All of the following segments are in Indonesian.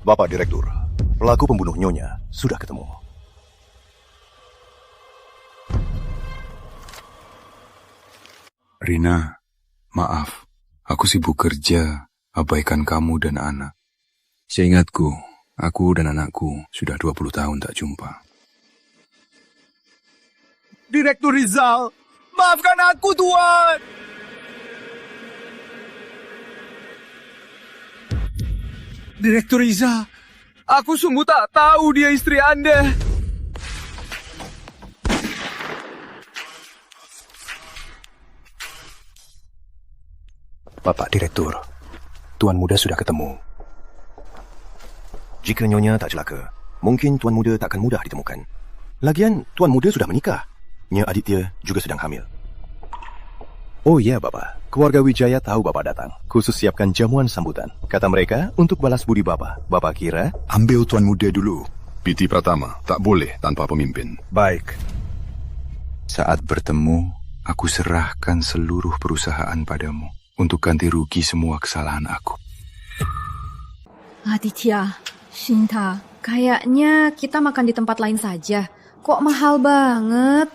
Bapak Direktur, pelaku pembunuh Nyonya sudah ketemu. Rina, maaf. Aku sibuk kerja, abaikan kamu dan anak. Seingatku, aku dan anakku sudah 20 tahun tak jumpa. Direktur Rizal, maafkan aku, Tuan. Direktur Rizal, aku sungguh tak tahu dia istri Anda. Bapak Direktur, Tuan Muda sudah ketemu. Jika Nyonya tak celaka, mungkin Tuan Muda takkan mudah ditemukan. Lagian, Tuan Muda sudah menikah. Nya Aditya juga sedang hamil. Oh iya, Bapak. Keluarga Wijaya tahu Bapak datang. Khusus siapkan jamuan sambutan. Kata mereka, untuk balas budi Bapak. Bapak kira? Ambil Tuan Muda dulu. Piti Pratama, tak boleh tanpa pemimpin. Baik. Saat bertemu, aku serahkan seluruh perusahaan padamu untuk ganti rugi semua kesalahan aku. Aditya, Shinta, kayaknya kita makan di tempat lain saja. Kok mahal banget?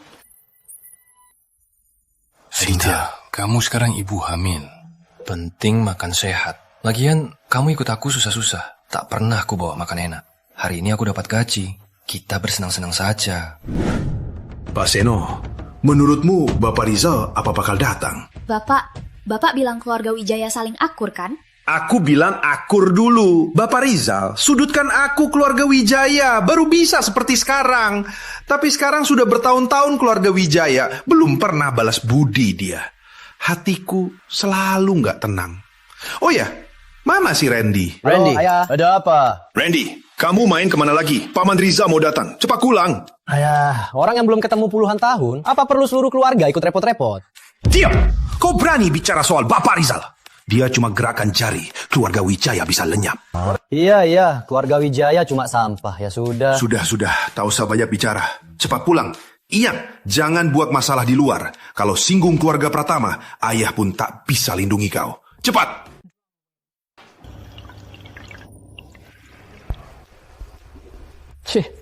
Shinta, kamu sekarang ibu hamil. Penting makan sehat. Lagian, kamu ikut aku susah-susah. Tak pernah aku bawa makan enak. Hari ini aku dapat gaji. Kita bersenang-senang saja. Pak Seno, menurutmu Bapak Rizal apa bakal datang? Bapak bilang keluarga Wijaya saling akur kan? Aku bilang akur dulu. Bapak Rizal, sudutkan aku keluarga Wijaya. Baru bisa seperti sekarang. Tapi sekarang sudah bertahun-tahun keluarga Wijaya. Belum pernah balas budi dia. Hatiku selalu nggak tenang. Oh ya, mana si Randy? Randy, ayah, ada apa? Randy, kamu main kemana lagi? Paman Riza mau datang. Cepat pulang. Ayah, orang yang belum ketemu puluhan tahun, apa perlu seluruh keluarga ikut repot-repot? Diam! Kau berani bicara soal Bapak Rizal? Dia cuma gerakan jari, keluarga Wijaya bisa lenyap. Iya, keluarga Wijaya cuma sampah, ya sudah. Sudah, tak usah banyak bicara. Cepat pulang. Ingat, jangan buat masalah di luar. Kalau singgung keluarga Pratama, ayah pun tak bisa lindungi kau. Cepat!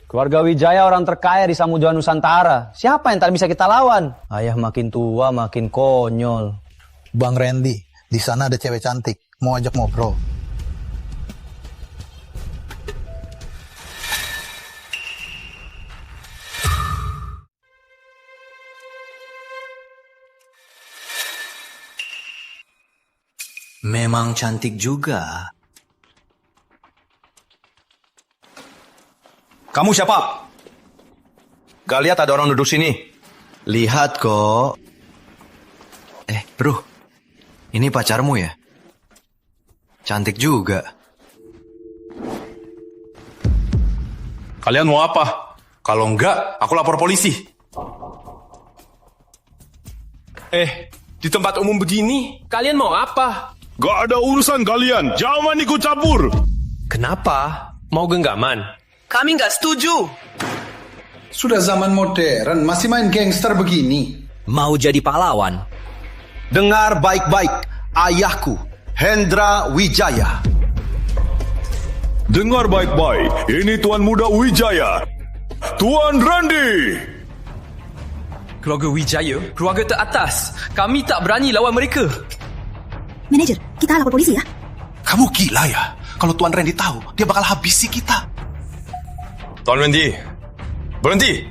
Keluarga Wijaya orang terkaya di Samudra Nusantara. Siapa yang tak bisa kita lawan? Ayah makin tua, makin konyol. Bang Randy, di sana ada cewek cantik, mau ajak ngobrol. Memang cantik juga. Kamu siapa? Gak lihat ada orang duduk sini? Lihat kok. Bro. Ini pacarmu ya? Cantik juga. Kalian mau apa? Kalau enggak, aku lapor polisi. Di tempat umum begini, kalian mau apa? Gak ada urusan kalian, jangan ikut campur. Kenapa? Mau genggaman? Kami nggak setuju. Sudah zaman modern, masih main gangster begini. Mau jadi pahlawan? Dengar baik-baik, ayahku, Hendra Wijaya. Dengar baik-baik, ini Tuan Muda Wijaya, Tuan Randy. Keluarga Wijaya, keluarga teratas. Kami tak berani lawan mereka. Manajer, kita lapor polisi ya. Kamu gila ya? Kalau Tuan Randy tahu, dia bakal habisi kita. Tuan Randy, berhenti.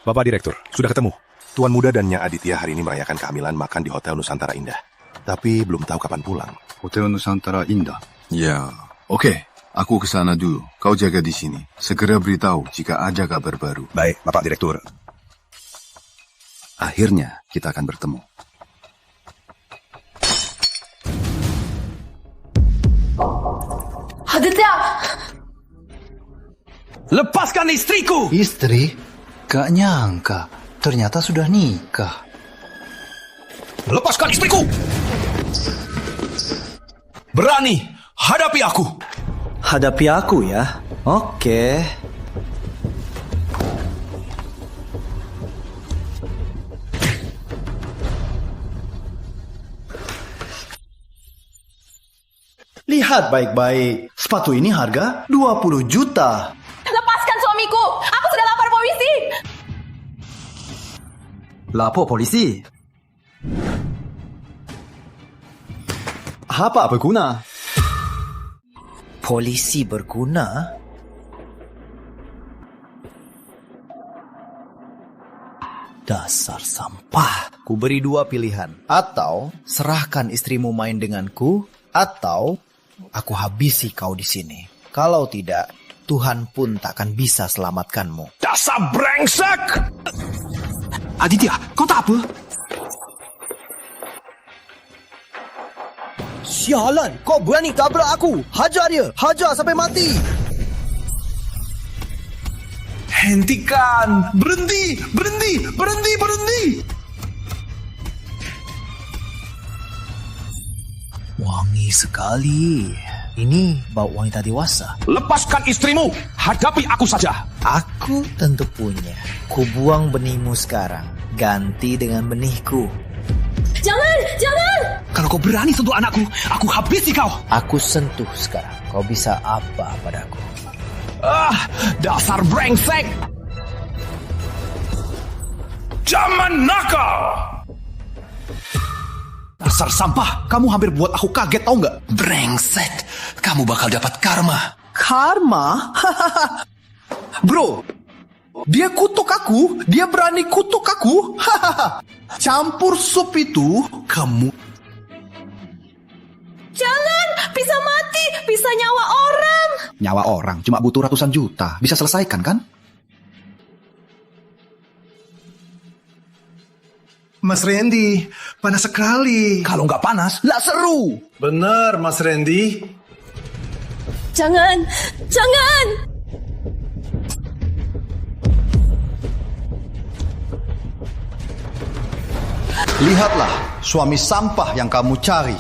Bapak Direktur, sudah ketemu. Tuan Muda dan Nya Aditya hari ini merayakan kehamilan makan di Hotel Nusantara Indah. Tapi belum tahu kapan pulang. Hotel Nusantara Indah? Ya, oke. Aku ke sana dulu. Kau jaga di sini. Segera beritahu jika ada kabar baru. Baik, Bapak Direktur. Akhirnya kita akan bertemu. Aditya! Lepaskan istriku! Istri? Gak nyangka, ternyata sudah nikah. Lepaskan istriku! Berani, hadapi aku! Hadapi aku ya? Oke. Lihat baik-baik. Sepatu ini harga 20 juta. Lepaskan suamiku. Aku sudah lapor polisi. Lapor polisi? Apa berguna? Polisi berguna? Dasar sampah. Ku beri 2 pilihan. Atau serahkan istrimu main denganku, atau aku habisi kau di sini. Kalau tidak, Tuhan pun takkan bisa selamatkanmu. Dasar brengsek! Aditya, kau tak apa? Sialan, kau berani tabrak aku. Hajar dia, hajar sampai mati. Hentikan! Berhenti! Berhenti! Berhenti! Berhenti! Wangi sekali. Ini bau wanita dewasa. Lepaskan istrimu! Hadapi aku saja! Aku tentu punya. Ku buang benihmu sekarang. Ganti dengan benihku. Jangan! Jangan! Kalau kau berani sentuh anakku, aku habisi kau. Aku sentuh sekarang. Kau bisa apa padaku? Dasar brengsek! Jangan nakal! Dasar sampah, kamu hampir buat aku kaget, tau nggak? Brengsek, kamu bakal dapat karma. Karma? Bro, dia kutuk aku, dia berani kutuk aku. Campur sup itu, kamu... Jangan! Bisa mati! Bisa nyawa orang! Nyawa orang cuma butuh ratusan juta. Bisa selesaikan kan? Mas Randy, panas sekali. Kalau nggak panas, nggak seru. Benar, Mas Randy. Jangan! Jangan! Lihatlah suami sampah yang kamu cari.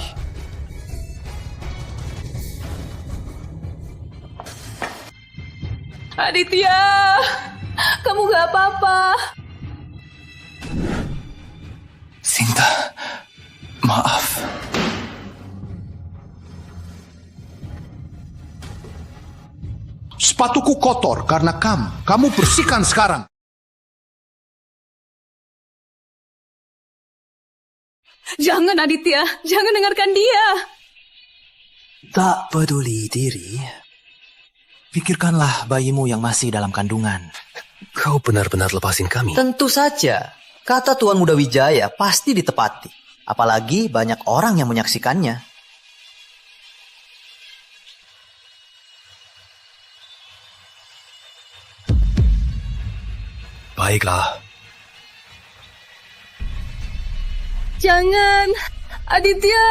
Aditya! Kamu gak apa-apa? Sinta, maaf. Sepatuku kotor karena kamu. Kamu bersihkan sekarang. Jangan Aditya, jangan dengarkan dia. Tak peduli diri. Pikirkanlah bayimu yang masih dalam kandungan. Kau benar-benar lepasin kami? Tentu saja. Kata Tuan Muda Wijaya pasti ditepati. Apalagi banyak orang yang menyaksikannya. Baiklah. Jangan, Aditya,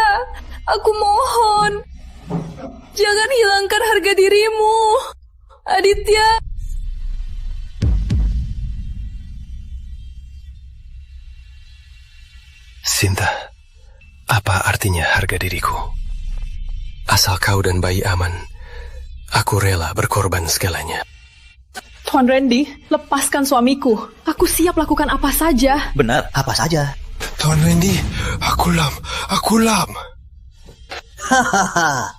aku mohon. Jangan hilangkan harga dirimu, Aditya. Sinta, apa artinya harga diriku? Asal kau dan bayi aman, aku rela berkorban segalanya. Tuan Randy, lepaskan suamiku. Aku siap lakukan apa saja. Benar, apa saja. Tuan Randy, aku lam. Hahaha.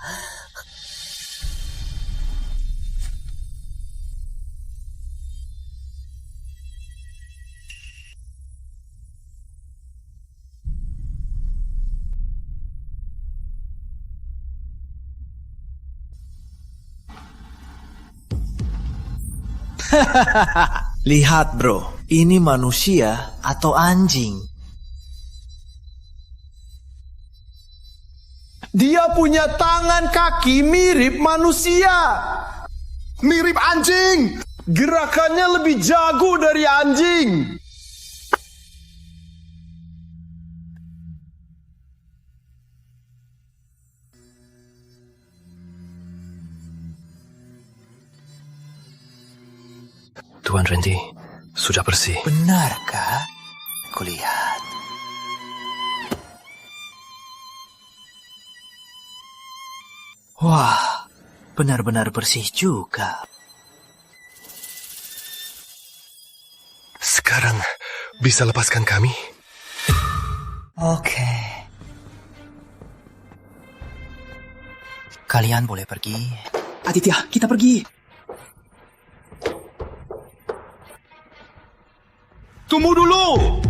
Lihat bro, ini manusia atau anjing? Dia punya tangan kaki mirip manusia. Mirip anjing. Gerakannya lebih jago dari anjing. Tuan Randy, sudah bersih. Benarkah? Kulihat. Wah, benar-benar bersih juga. Sekarang bisa lepaskan kami? Oke. Kalian boleh pergi. Aditya, kita pergi. Tunggu dulu!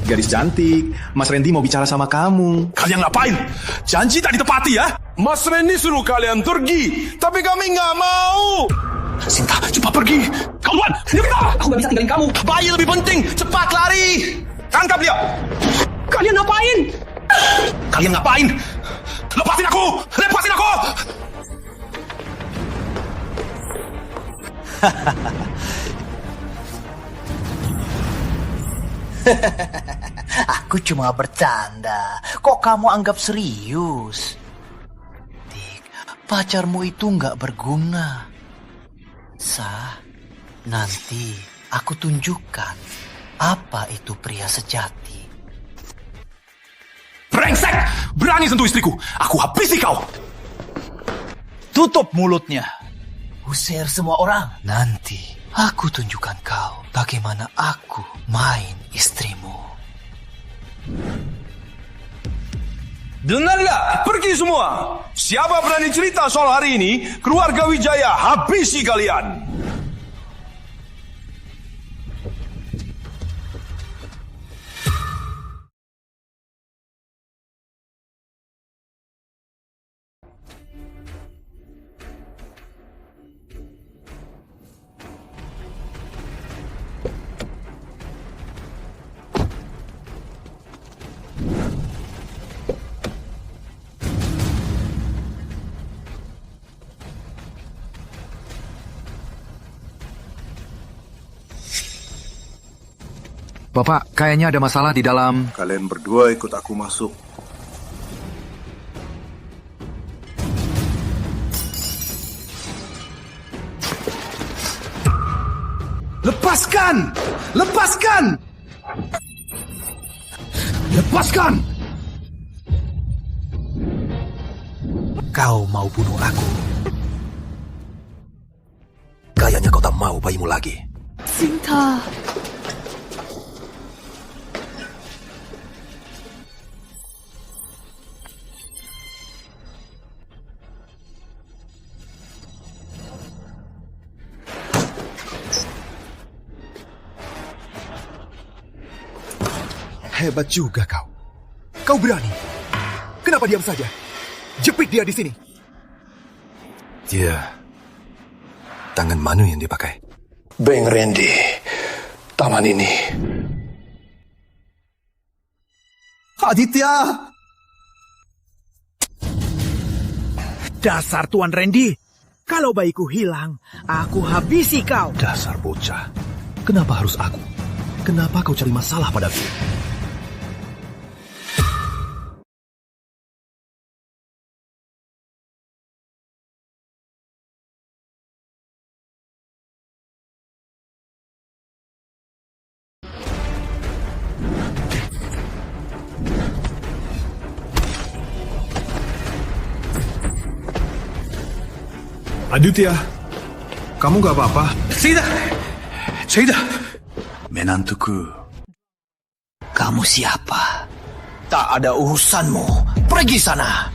Gadis cantik, Mas Randy mau bicara sama kamu. Kalian ngapain? Janji tak ditepati ya? Mas Randy suruh kalian pergi, tapi kami nggak mau. Sinta, cepat pergi. Kau duluan, Sinta. Aku nggak bisa tinggalin kamu. Bayi lebih penting, cepat lari. Tangkap dia. Kalian ngapain? Kalian ngapain? Lepasin aku! Lepasin aku! Aku cuma bercanda. Kok kamu anggap serius? Dik, pacarmu itu nggak berguna. Nanti aku tunjukkan apa itu pria sejati. Brengsek! Berani sentuh istriku! Aku habisi kau! Tutup mulutnya. Usir semua orang. Nanti aku tunjukkan kau bagaimana aku main istrimu. Dengarlah, pergi semua. Siapa berani cerita soal hari ini, keluarga Wijaya habisi kalian. Bapak, kayaknya ada masalah di dalam. Kalian berdua ikut aku masuk. Lepaskan! Lepaskan! Lepaskan! Kau mau bunuh aku? Kayaknya kau tak mau bayimu lagi. Sinta. Hebat juga kau. Kau berani. Kenapa diam saja? Jepit dia di sini. Dia... tangan mana yang dia pakai? Bang Randy, taman ini. Aditya! Dasar Tuan Randy. Kalau bayiku hilang, aku habisi kau. Dasar bocah. Kenapa harus aku? Kenapa kau cari masalah padaku? Aditya, kamu gak apa-apa? Sida! Menantuku. Kamu siapa? Tak ada urusanmu. Pergi sana.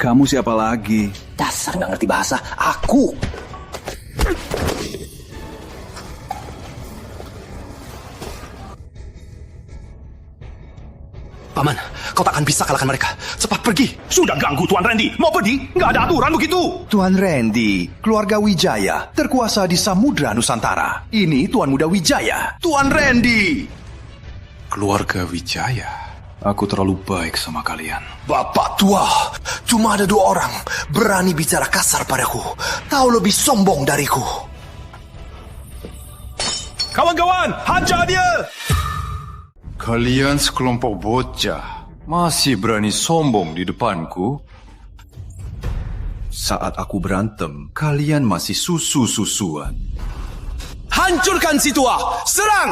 Kamu siapa lagi? Dasar nggak ngerti bahasa. Aku. Paman, kau takkan bisa kalahkan mereka. Cepat pergi. Sudah ganggu Tuan Randy. Mau pergi? Nggak ada aturan begitu. Tuan Randy, keluarga Wijaya, terkuasa di Samudra Nusantara. Ini Tuan Muda Wijaya, Tuan Randy. Keluarga Wijaya. Aku terlalu baik sama kalian. Bapak tua, cuma ada 2 orang berani bicara kasar padaku. Kau lebih sombong dariku. Kawan-kawan, hajar dia! Kalian sekelompok bocah masih berani sombong di depanku? Saat aku berantem, kalian masih susu-susuan. Hancurkan si tua! Serang!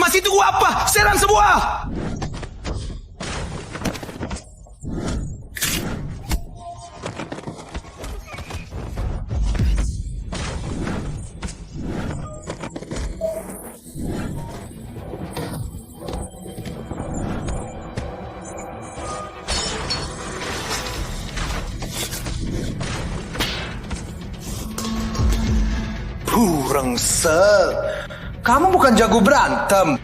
Masih tunggu apa? Serang semua! Brengsek. Kamu bukan jago berantem.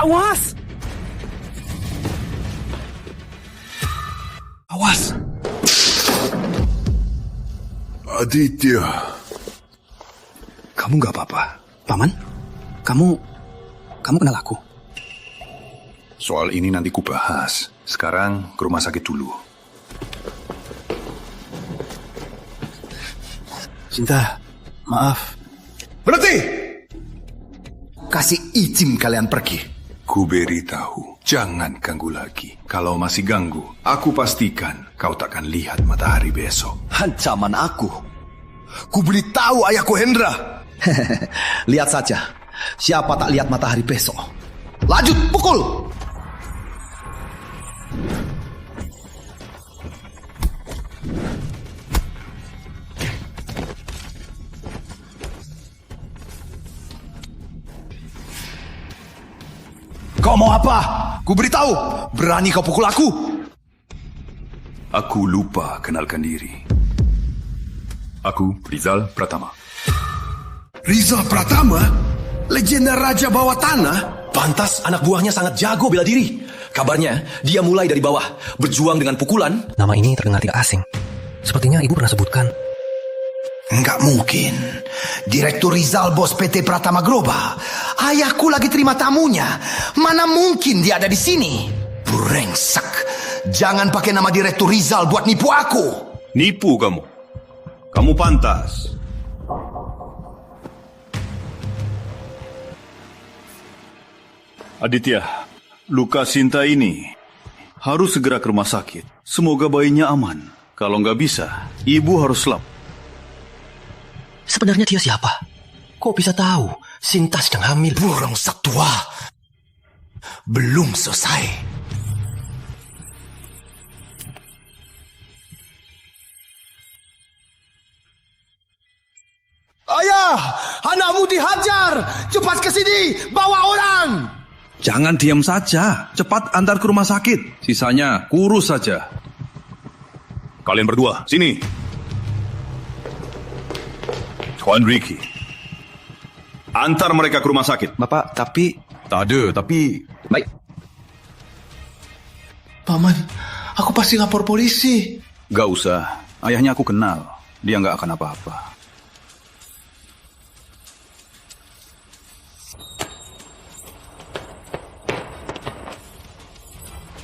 Awas! Awas! Aditya. Kamu gak apa-apa. Paman, kamu kenal aku? Soal ini nanti ku bahas. Sekarang ke rumah sakit dulu. Sinta, maaf. Berhenti! Kasih izin kalian pergi. Ku beritahu, jangan ganggu lagi. Kalau masih ganggu, aku pastikan kau takkan lihat matahari besok. Ancaman aku. Ku beritahu ayahku Hendra. Lihat saja, siapa tak lihat matahari besok. Lanjut, pukul! Kau mau apa? Ku beritahu, berani kau pukul aku? Aku lupa kenalkan diri. Aku Rizal Pratama. Rizal Pratama? Legenda Raja Bawah Tanah? Pantas anak buahnya sangat jago bela diri. Kabarnya, dia mulai dari bawah, berjuang dengan pukulan. Nama ini terdengar tidak asing. Sepertinya ibu pernah sebutkan. Enggak mungkin. Direktur Rizal bos PT Pratama Global. Ayahku lagi terima tamunya. Mana mungkin dia ada di sini? Brengsek. Jangan pakai nama Direktur Rizal buat nipu aku. Nipu kamu? Kamu pantas. Aditya, luka Sinta ini harus segera ke rumah sakit. Semoga bayinya aman. Kalau nggak bisa, ibu harus selap. Sebenarnya dia siapa? Kok bisa tahu Sinta sedang hamil? Brengsek tua. Belum selesai. Ayah, anakmu dihajar. Cepat ke sini, bawa orang. Jangan diam saja. Cepat antar ke rumah sakit. Sisanya kurus saja. Kalian berdua, sini. Tuan Ricky. Antar mereka ke rumah sakit. Bapak, tapi... Tak ada, tapi... Baik. Paman, aku pasti lapor polisi. Gak usah. Ayahnya aku kenal. Dia gak akan apa-apa.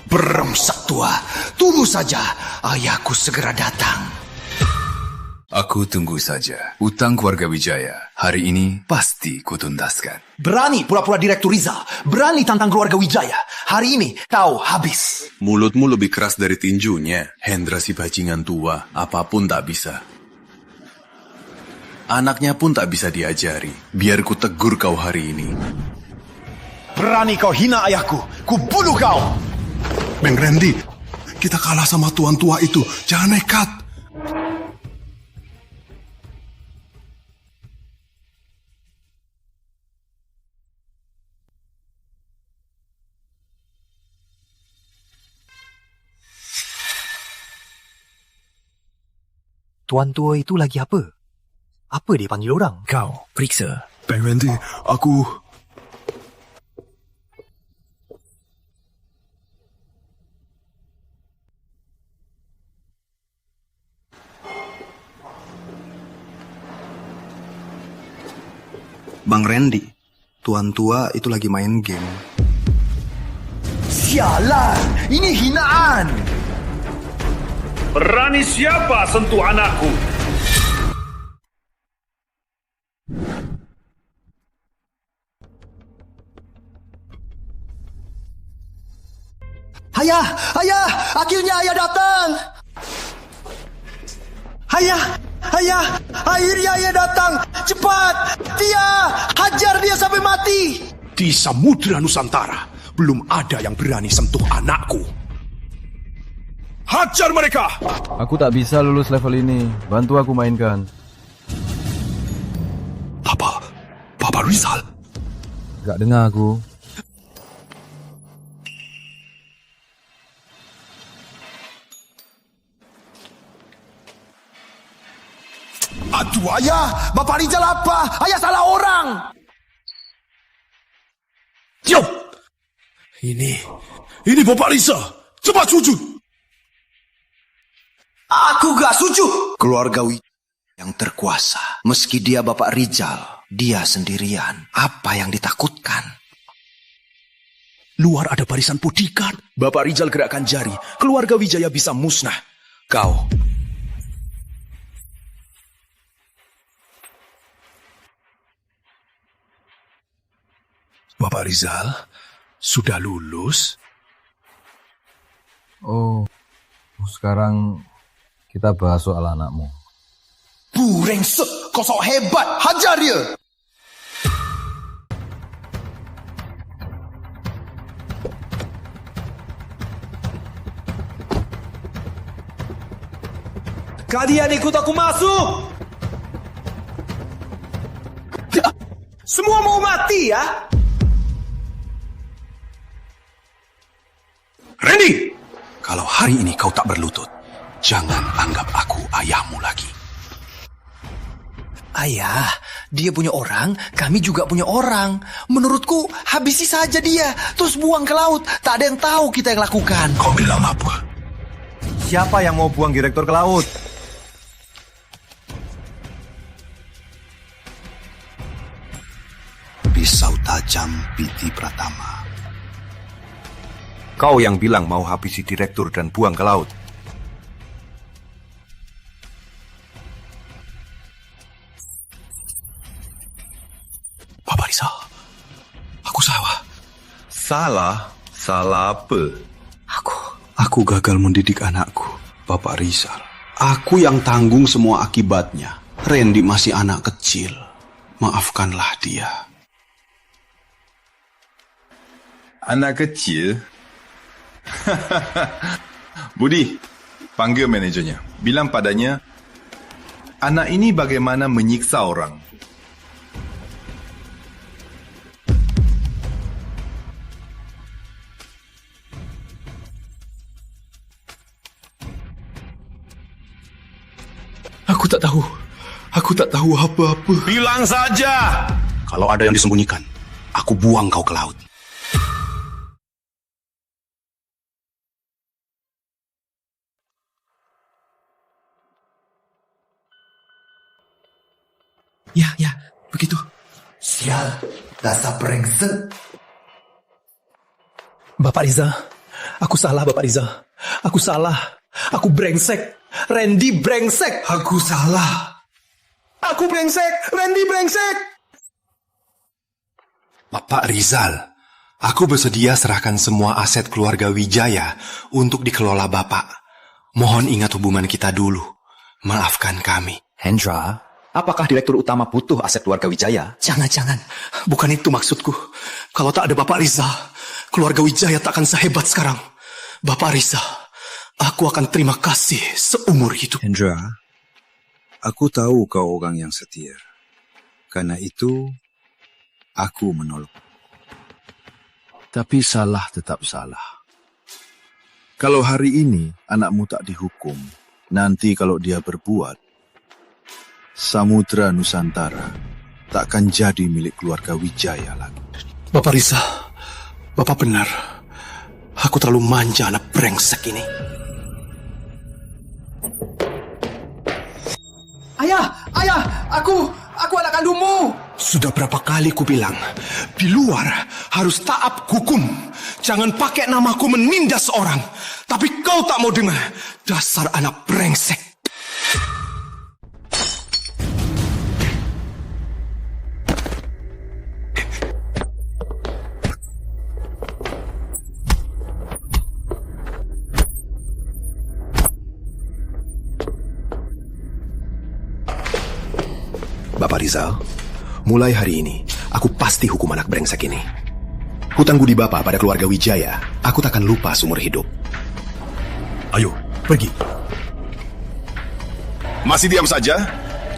Brengsek tua. Tunggu saja. Ayahku segera datang. Aku tunggu saja. Utang keluarga Wijaya hari ini pasti kutuntaskan. Berani pura-pura Direktur Rizal. Berani tantang keluarga Wijaya. Hari ini kau habis. Mulutmu lebih keras dari tinjunya. Hendra si bajingan tua, apapun tak bisa. Anaknya pun tak bisa diajari. Biar ku tegur kau hari ini. Berani kau hina ayahku. Ku bunuh kau. Bang Randy, kita kalah sama tuan tua itu. Jangan nekat. Tuan tua itu lagi apa? Apa dia panggil orang? Kau, periksa. Bang Randy, aku... Bang Randy, tuan tua itu lagi main game. Sialan, ini hinaan. Berani siapa sentuh anakku? Ayah, ayah, akhirnya ayah datang. Ayah, akhirnya ayah datang. Cepat, Tia, hajar dia sampai mati. Di Samudra Nusantara, belum ada yang berani sentuh anakku. Hajar mereka! Aku tak bisa lulus level ini. Bantu aku mainkan. Papa Rizal? Gak dengar aku. Aduh ayah, Bapak Rizal apa? Ayah salah orang. Diam! Ini Bapak Rizal. Cepat sujud. Aku gak sujud. Keluarga yang terkuasa. Meski dia Bapak Rizal, dia sendirian. Apa yang ditakutkan? Luar ada barisan bodyguard. Bapak Rizal gerakkan jari. Keluarga Wijaya bisa musnah. Kau. Bapak Rizal sudah lulus. Oh, sekarang kita bahas soal anakmu. Burengsek, kau sok hebat. Hajar dia. Kalian ikut aku masuk. Semua mau mati ya? Randy, kalau hari ini kau tak berlutut, jangan anggap aku ayahmu lagi. Ayah, dia punya orang, kami juga punya orang. Menurutku, habisi saja dia, terus buang ke laut. Tak ada yang tahu kita yang lakukan. Kau bilang apa? Siapa yang mau buang direktur ke laut? Pisau tajam Piti Pratama. Kau yang bilang mau habisi direktur dan buang ke laut. Bapak Rizal, aku salah. Salah? Salah apa? Aku gagal mendidik anakku, Bapak Rizal. Aku yang tanggung semua akibatnya. Randy masih anak kecil. Maafkanlah dia. Anak kecil? Budi, panggil manajernya. Bilang padanya, anak ini bagaimana menyiksa orang. Aku tak tahu apa-apa. Bilang saja. Kalau ada yang disembunyikan, aku buang kau ke laut. Ya, begitu. Sial, dasar brengsek. Bapak Riza, aku salah Bapak Riza. Aku salah. Aku brengsek. Randy brengsek. Aku salah. Aku brengsek. Randy brengsek. Bapak Rizal, aku bersedia serahkan semua aset keluarga Wijaya untuk dikelola Bapak. Mohon ingat hubungan kita dulu. Maafkan kami. Hendra, apakah direktur utama butuh aset keluarga Wijaya? Jangan. Bukan itu maksudku. Kalau tak ada Bapak Riza, keluarga Wijaya tak akan sehebat sekarang. Bapak Riza, aku akan terima kasih seumur hidup. Hendra, aku tahu kau orang yang setia. Karena itu, aku menolong. Tapi salah tetap salah. Kalau hari ini anakmu tak dihukum, nanti kalau dia berbuat, Samudra Nusantara takkan jadi milik keluarga Wijaya lagi. Bapak Riza, Bapak benar. Aku terlalu manja anak brengsek ini. Ayah, aku anak kandungmu. Sudah berapa kali ku bilang, di luar harus taat hukum. Jangan pakai namaku menindas orang. Tapi kau tak mau dengar. Dasar anak brengsek. Bapak Rizal, mulai hari ini, aku pasti hukum anak brengsek ini. Hutang budi Bapak pada keluarga Wijaya, aku takkan lupa seumur hidup. Ayo, pergi. Masih diam saja?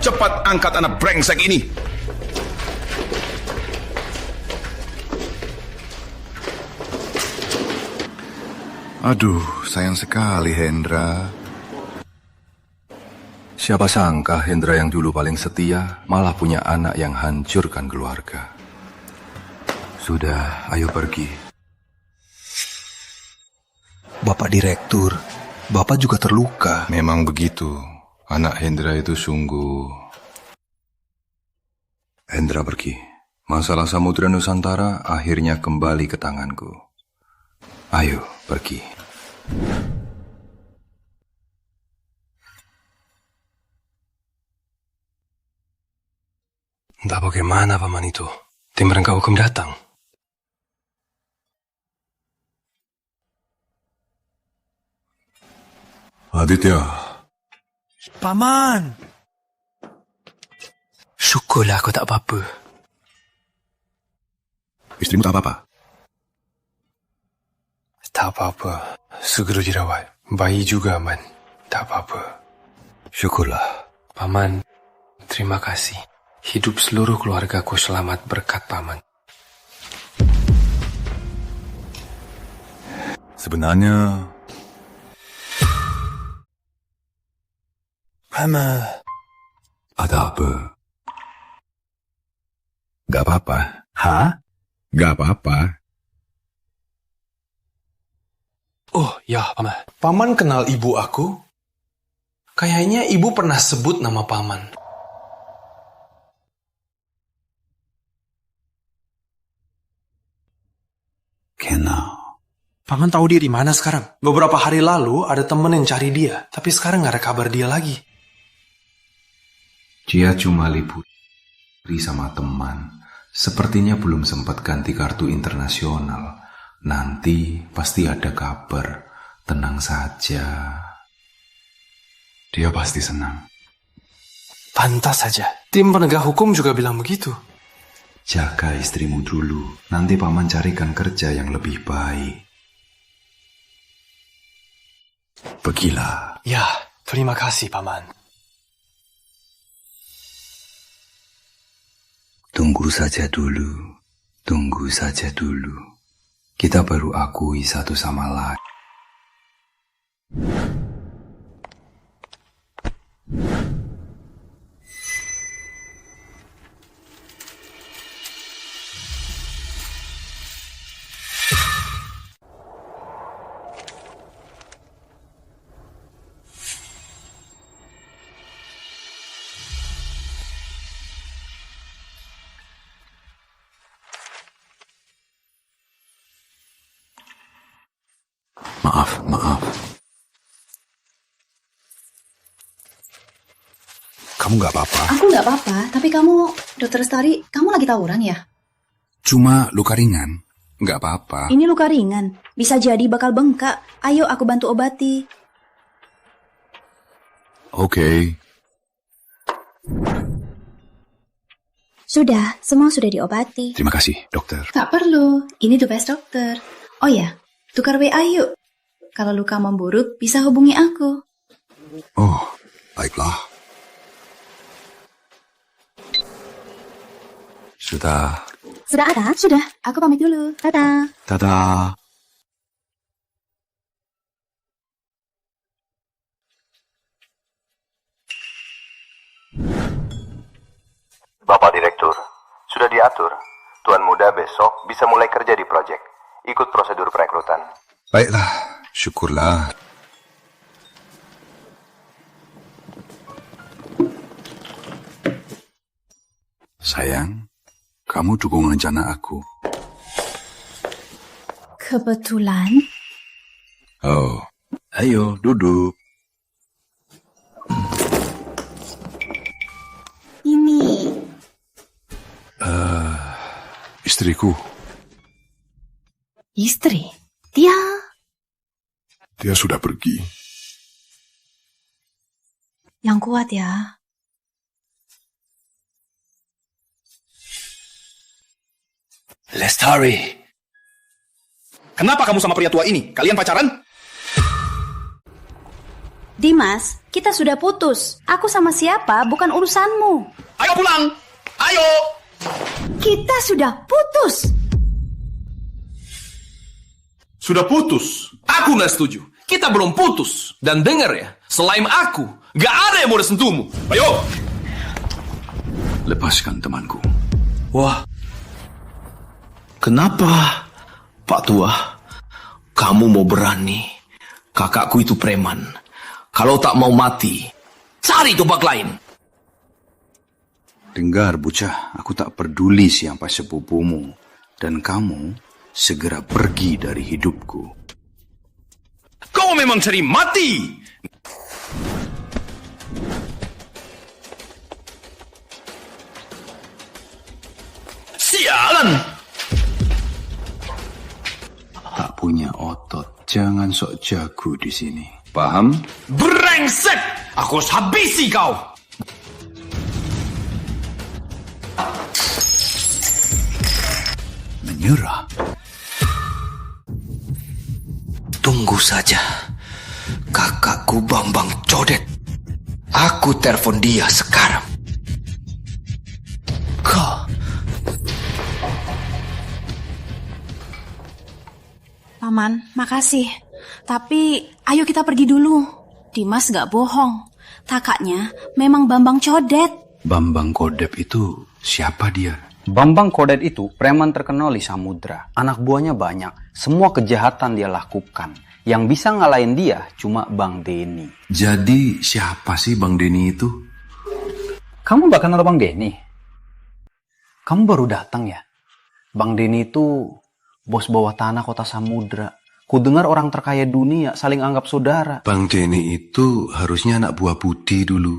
Cepat angkat anak brengsek ini. Aduh, sayang sekali Hendra. Siapa sangka Hendra yang dulu paling setia malah punya anak yang hancurkan keluarga. Sudah, ayo pergi. Bapak Direktur, Bapak juga terluka. Memang begitu. Anak Hendra itu sungguh... Hendra pergi. Masalah Samudra Nusantara akhirnya kembali ke tanganku. Ayo, pergi. Entah bagaimana paman itu. Tim penegak hukum datang. Aditya. Paman. Syukurlah aku tak apa-apa. Istrimu tak apa-apa? Tak apa-apa. Segera dirawat. Bayi juga aman. Tak apa-apa. Syukurlah. Paman, terima kasih. Hidup seluruh keluargaku selamat berkat paman. Sebenarnya... Paman. Ada apa? Gak apa-apa. Hah? Gak apa-apa. Oh, ya, paman. Paman kenal ibu aku? Kayaknya ibu pernah sebut nama paman. Kenal. Paman tahu dia di mana sekarang? Beberapa hari lalu ada temen yang cari dia, tapi sekarang gak ada kabar dia lagi. Dia cuma libur sama teman. Sepertinya belum sempat ganti kartu internasional. Nanti pasti ada kabar. Tenang saja. Dia pasti senang. Pantas saja. Tim penegak hukum juga bilang begitu. Jaga istrimu dulu. Nanti paman carikan kerja yang lebih baik. Pergilah. Ya, terima kasih paman. Tunggu saja dulu. Tunggu saja dulu. Kita baru akui satu sama lain. Maaf. Kamu gak apa-apa? Aku nggak apa-apa, tapi kamu, Dokter Lestari, kamu lagi tawuran ya? Cuma luka ringan. Gak apa-apa. Ini luka ringan, bisa jadi bakal bengkak. Ayo aku bantu obati. Oke. Sudah, semua sudah diobati. Terima kasih, dokter. Tak perlu, ini the best dokter. Oh ya, tukar WA yuk. Kalau luka memburuk, bisa hubungi aku. Oh, baiklah. Sudah. Sudah ada? Sudah, aku pamit dulu. Dadah. Dadah. Bapak Direktur, sudah diatur. Tuan Muda besok bisa mulai kerja di proyek. Ikut prosedur perekrutan. Baiklah, syukurlah. Sayang, kamu dukung rencana aku. Kebetulan. Oh, ayo duduk. Ini. Istriku. Istri? Dia sudah pergi. Yang kuat ya. Lestari. Kenapa kamu sama pria tua ini? Kalian pacaran? Dimas, kita sudah putus. Aku sama siapa bukan urusanmu. Ayo pulang! Ayo! Kita sudah putus. Sudah putus? Aku nggak setuju. kita belum putus. Dan dengar ya, selain aku, gak ada yang mau sentuhmu. Ayo! Lepaskan temanku. Wah, kenapa, Pak Tua? Kamu mau berani? Kakakku itu preman. Kalau tak mau mati, cari tombak lain. Dengar, bocah, aku tak peduli siapa sepupumu. Dan kamu segera pergi dari hidupku. Kau memang cari mati! Sialan! Tak punya otot, jangan sok jago di sini. Paham? Brengsek! Aku harus habisi kau! Menyerah. Tunggu saja. Kakakku Bambang Codet. Aku telepon dia sekarang. Paman, makasih. Tapi ayo kita pergi dulu. Dimas gak bohong. Kakaknya memang Bambang Codet. Bambang Codet itu siapa dia? Bambang Codet itu preman terkenal di Samudra. Anak buahnya banyak. Semua kejahatan dia lakukan. Yang bisa ngalahin dia cuma Bang Denny. Jadi siapa sih Bang Denny itu? Kamu gak kenal Bang Denny? Kamu baru datang ya? Bang Denny itu bos bawah tanah kota Samudra. Kudengar orang terkaya dunia saling anggap saudara. Bang Denny itu harusnya anak buah Budi dulu.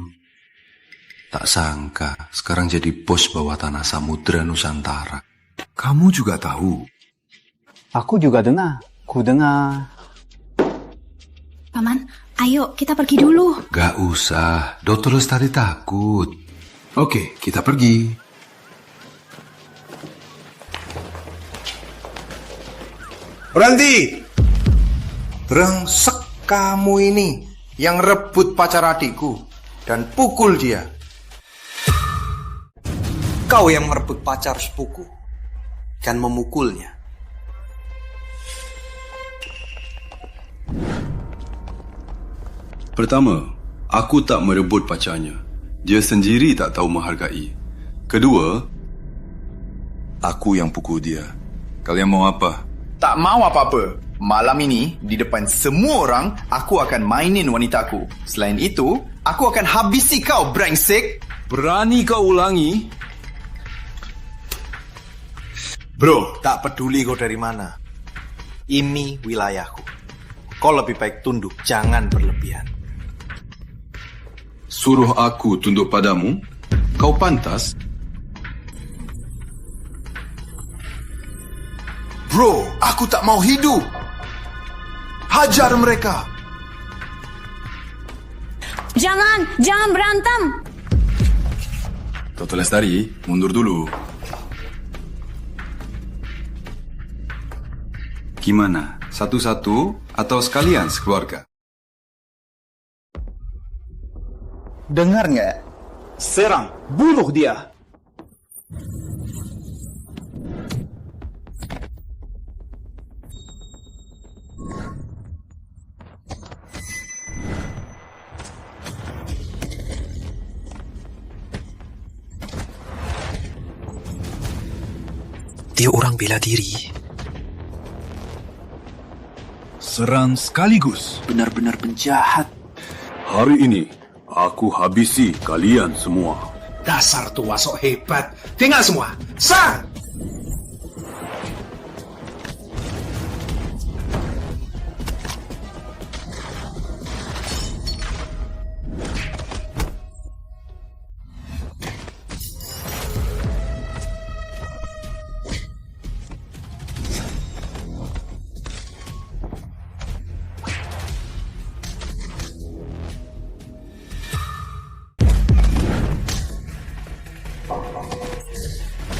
Tak sangka sekarang jadi bos bawah tanah Samudra Nusantara. Kamu juga tahu? Aku juga dengar. Kudengar. Paman, ayo kita pergi dulu. Gak usah, Dr. Lestari takut. Oke, kita pergi. Berhenti! Brengsek kamu ini yang rebut pacar adikku dan pukul dia. Kau yang merebut pacar sepuku dan memukulnya. Pertama, aku tak merebut pacarnya. Dia sendiri tak tahu menghargai. Kedua, aku yang pukul dia. Kalian mau apa? Tak mau apa-apa. Malam ini, di depan semua orang, aku akan mainin wanitaku. Selain itu, aku akan habisi kau, brengsek. Berani kau ulangi? Bro, tak peduli kau dari mana. Ini wilayahku. Kau lebih baik tunduk, jangan berlebihan. Suruh aku tunduk padamu? Kau pantas? Bro, aku tak mau hidup. Hajar mereka. Jangan berantem. Dr. Lestari, mundur dulu. Gimana? Satu-satu atau sekalian sekeluarga? Dengar nggak? Serang, bunuh dia. Dia orang bela diri. Serang sekaligus. Benar-benar penjahat. Hari ini, aku habisi kalian semua. Dasar tua sok hebat. Tinggal semua. Sar!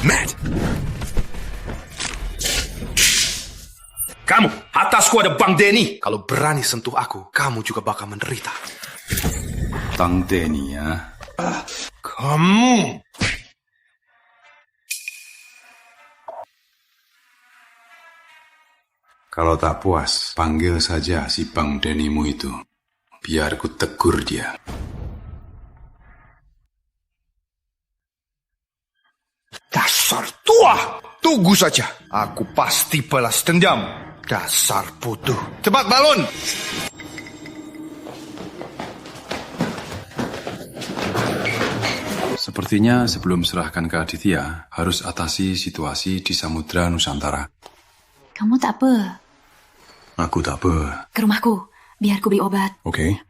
Matt! Kamu, atasku ada Bang Denny. Kalau berani sentuh aku, kamu juga bakal menderita. Bang Denny ya. Kamu! Kalau tak puas, panggil saja si Bang Denimu itu. Biar ku tegur dia. Dasar tua! Tunggu saja. Aku pasti balas dendam. Dasar bodoh. Cepat balon! Sepertinya sebelum serahkan ke Aditya, harus atasi situasi di Samudra Nusantara. Kamu tak apa? Aku tak apa. Ke rumahku, biar ku beli obat. Oke.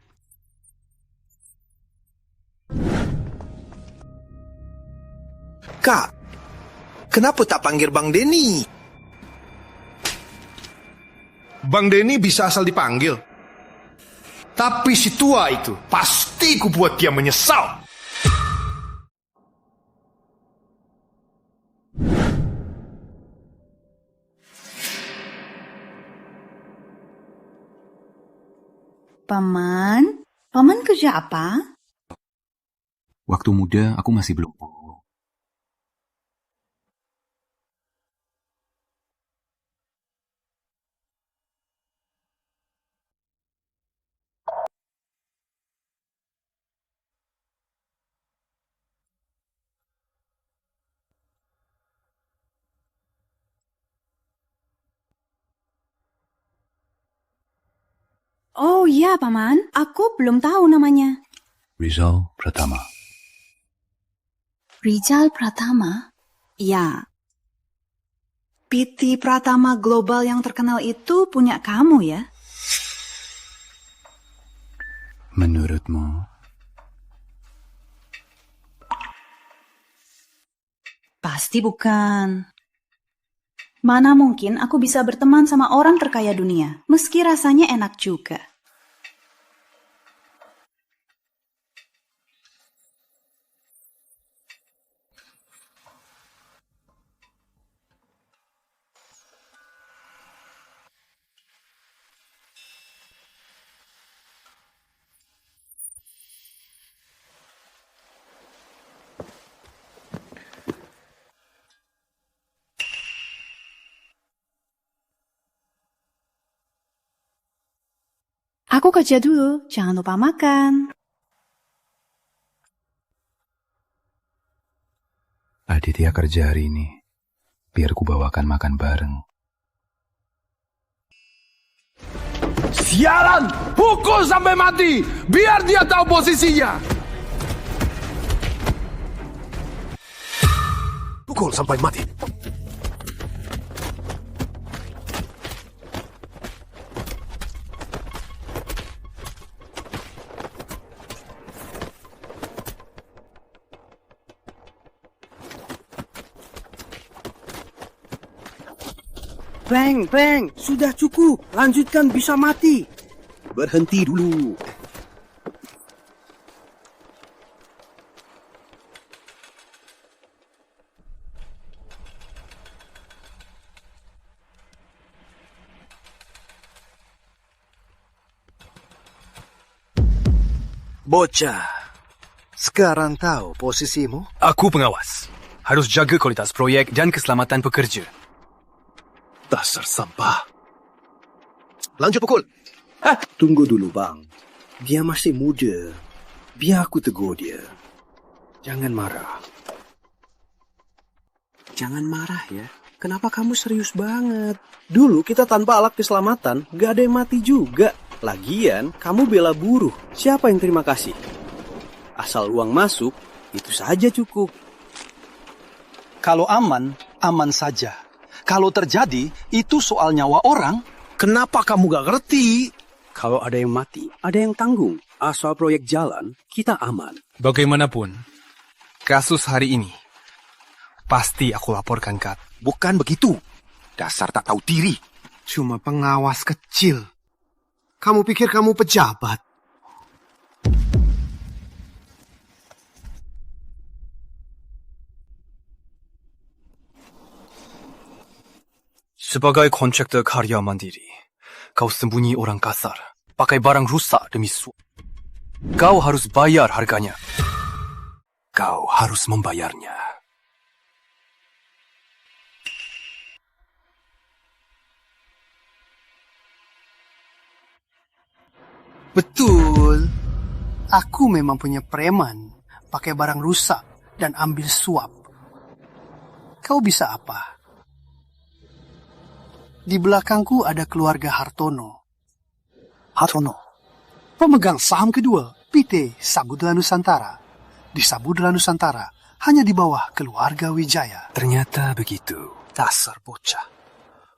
Kak, kenapa tak panggil Bang Denny? Bang Denny bisa asal dipanggil. Tapi si tua itu, pasti ku buat dia menyesal. Paman? Paman kerja apa? Waktu muda aku masih belum. Oh iya, Paman. Aku belum tahu namanya. Rizal Pratama. Rizal Pratama? Ya. PT Pratama Global yang terkenal itu punya kamu ya? Menurutmu? Pasti bukan. Mana mungkin aku bisa berteman sama orang terkaya dunia, meski rasanya enak juga. Aku kerja dulu, jangan lupa makan. Aditya kerja hari ini. Biar ku bawakan makan bareng. Sialan! Pukul sampai mati! Biar dia tahu posisinya! Pukul sampai mati. Bang, sudah cukup. Lanjutkan, bisa mati. Berhenti dulu. Bocah, sekarang tahu posisimu? Aku pengawas. Harus jaga kualitas proyek dan keselamatan pekerja. Dasar sampah. Lanjut pukul. Tunggu dulu, Bang. Dia masih muda. Biar aku tegur dia. Jangan marah. Jangan marah ya. Kenapa kamu serius banget? Dulu kita tanpa alat keselamatan, gak ada yang mati juga. Lagian, kamu bela buruh. Siapa yang terima kasih? Asal uang masuk, itu saja cukup. Kalau aman, aman saja. Kalau terjadi, itu soal nyawa orang. Kenapa kamu gak ngerti? Kalau ada yang mati, ada yang tanggung. Asal proyek jalan, kita aman. Bagaimanapun, kasus hari ini, pasti aku laporkan Kat. Bukan begitu. Dasar tak tahu diri. Cuma pengawas kecil. Kamu pikir kamu pejabat? Sebagai kontraktor karya mandiri, kau sembunyi orang kasar, pakai barang rusak demi suap. Kau harus bayar harganya. Kau harus membayarnya. Betul. Aku memang punya preman. Pakai barang rusak dan ambil suap. Kau bisa apa? Di belakangku ada keluarga Hartono. Hartono, pemegang saham kedua PT Samudra Nusantara. Di Samudra Nusantara, hanya di bawah keluarga Wijaya. Ternyata begitu. Dasar bocah.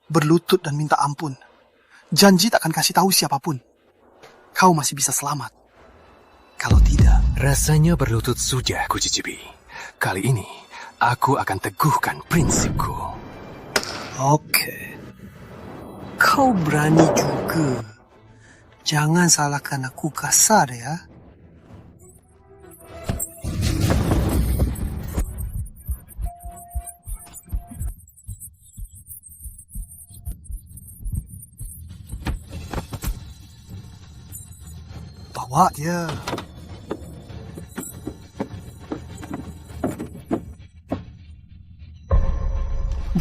Berlutut dan minta ampun. Janji tak akan kasih tahu siapapun. Kau masih bisa selamat. Kalau tidak, rasanya berlutut sudah ku cicipi. Kali ini, aku akan teguhkan prinsipku. Oke. Kau berani juga. Jangan salahkan aku kasar ya. Bawa dia.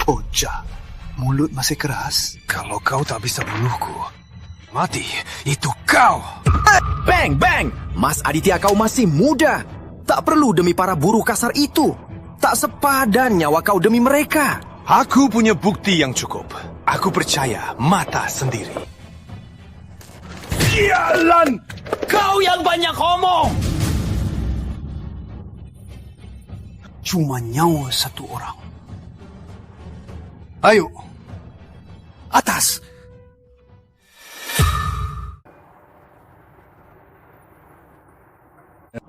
Bocah, mulut masih keras. Kalau kau tak bisa bunuhku, mati itu kau. Bang, bang! Mas Aditya, kau masih muda. Tak perlu demi para buruh kasar itu. Tak sepadan nyawa kau demi mereka. Aku punya bukti yang cukup. Aku percaya mata sendiri. Sialan! Kau yang banyak ngomong! Cuma nyawa satu orang. Ayo. Atas.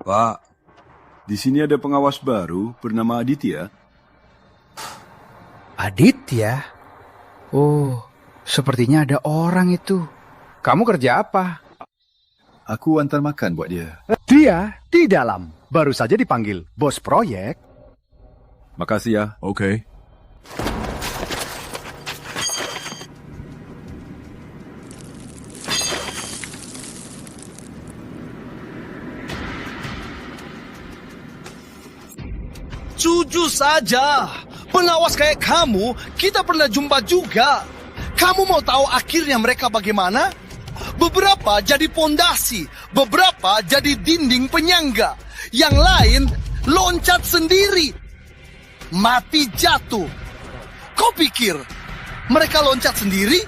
Pak, di sini ada pengawas baru bernama Aditya. Aditya? Oh, sepertinya ada orang itu. Kamu kerja apa? Aku antar makan buat dia. Dia di dalam. Baru saja dipanggil bos proyek. Makasih ya. Oke. Jujur saja, pengawas kayak kamu, kita pernah jumpa juga. Kamu mau tahu akhirnya mereka bagaimana? Beberapa jadi pondasi, beberapa jadi dinding penyangga. Yang lain loncat sendiri, mati jatuh. Kau pikir mereka loncat sendiri?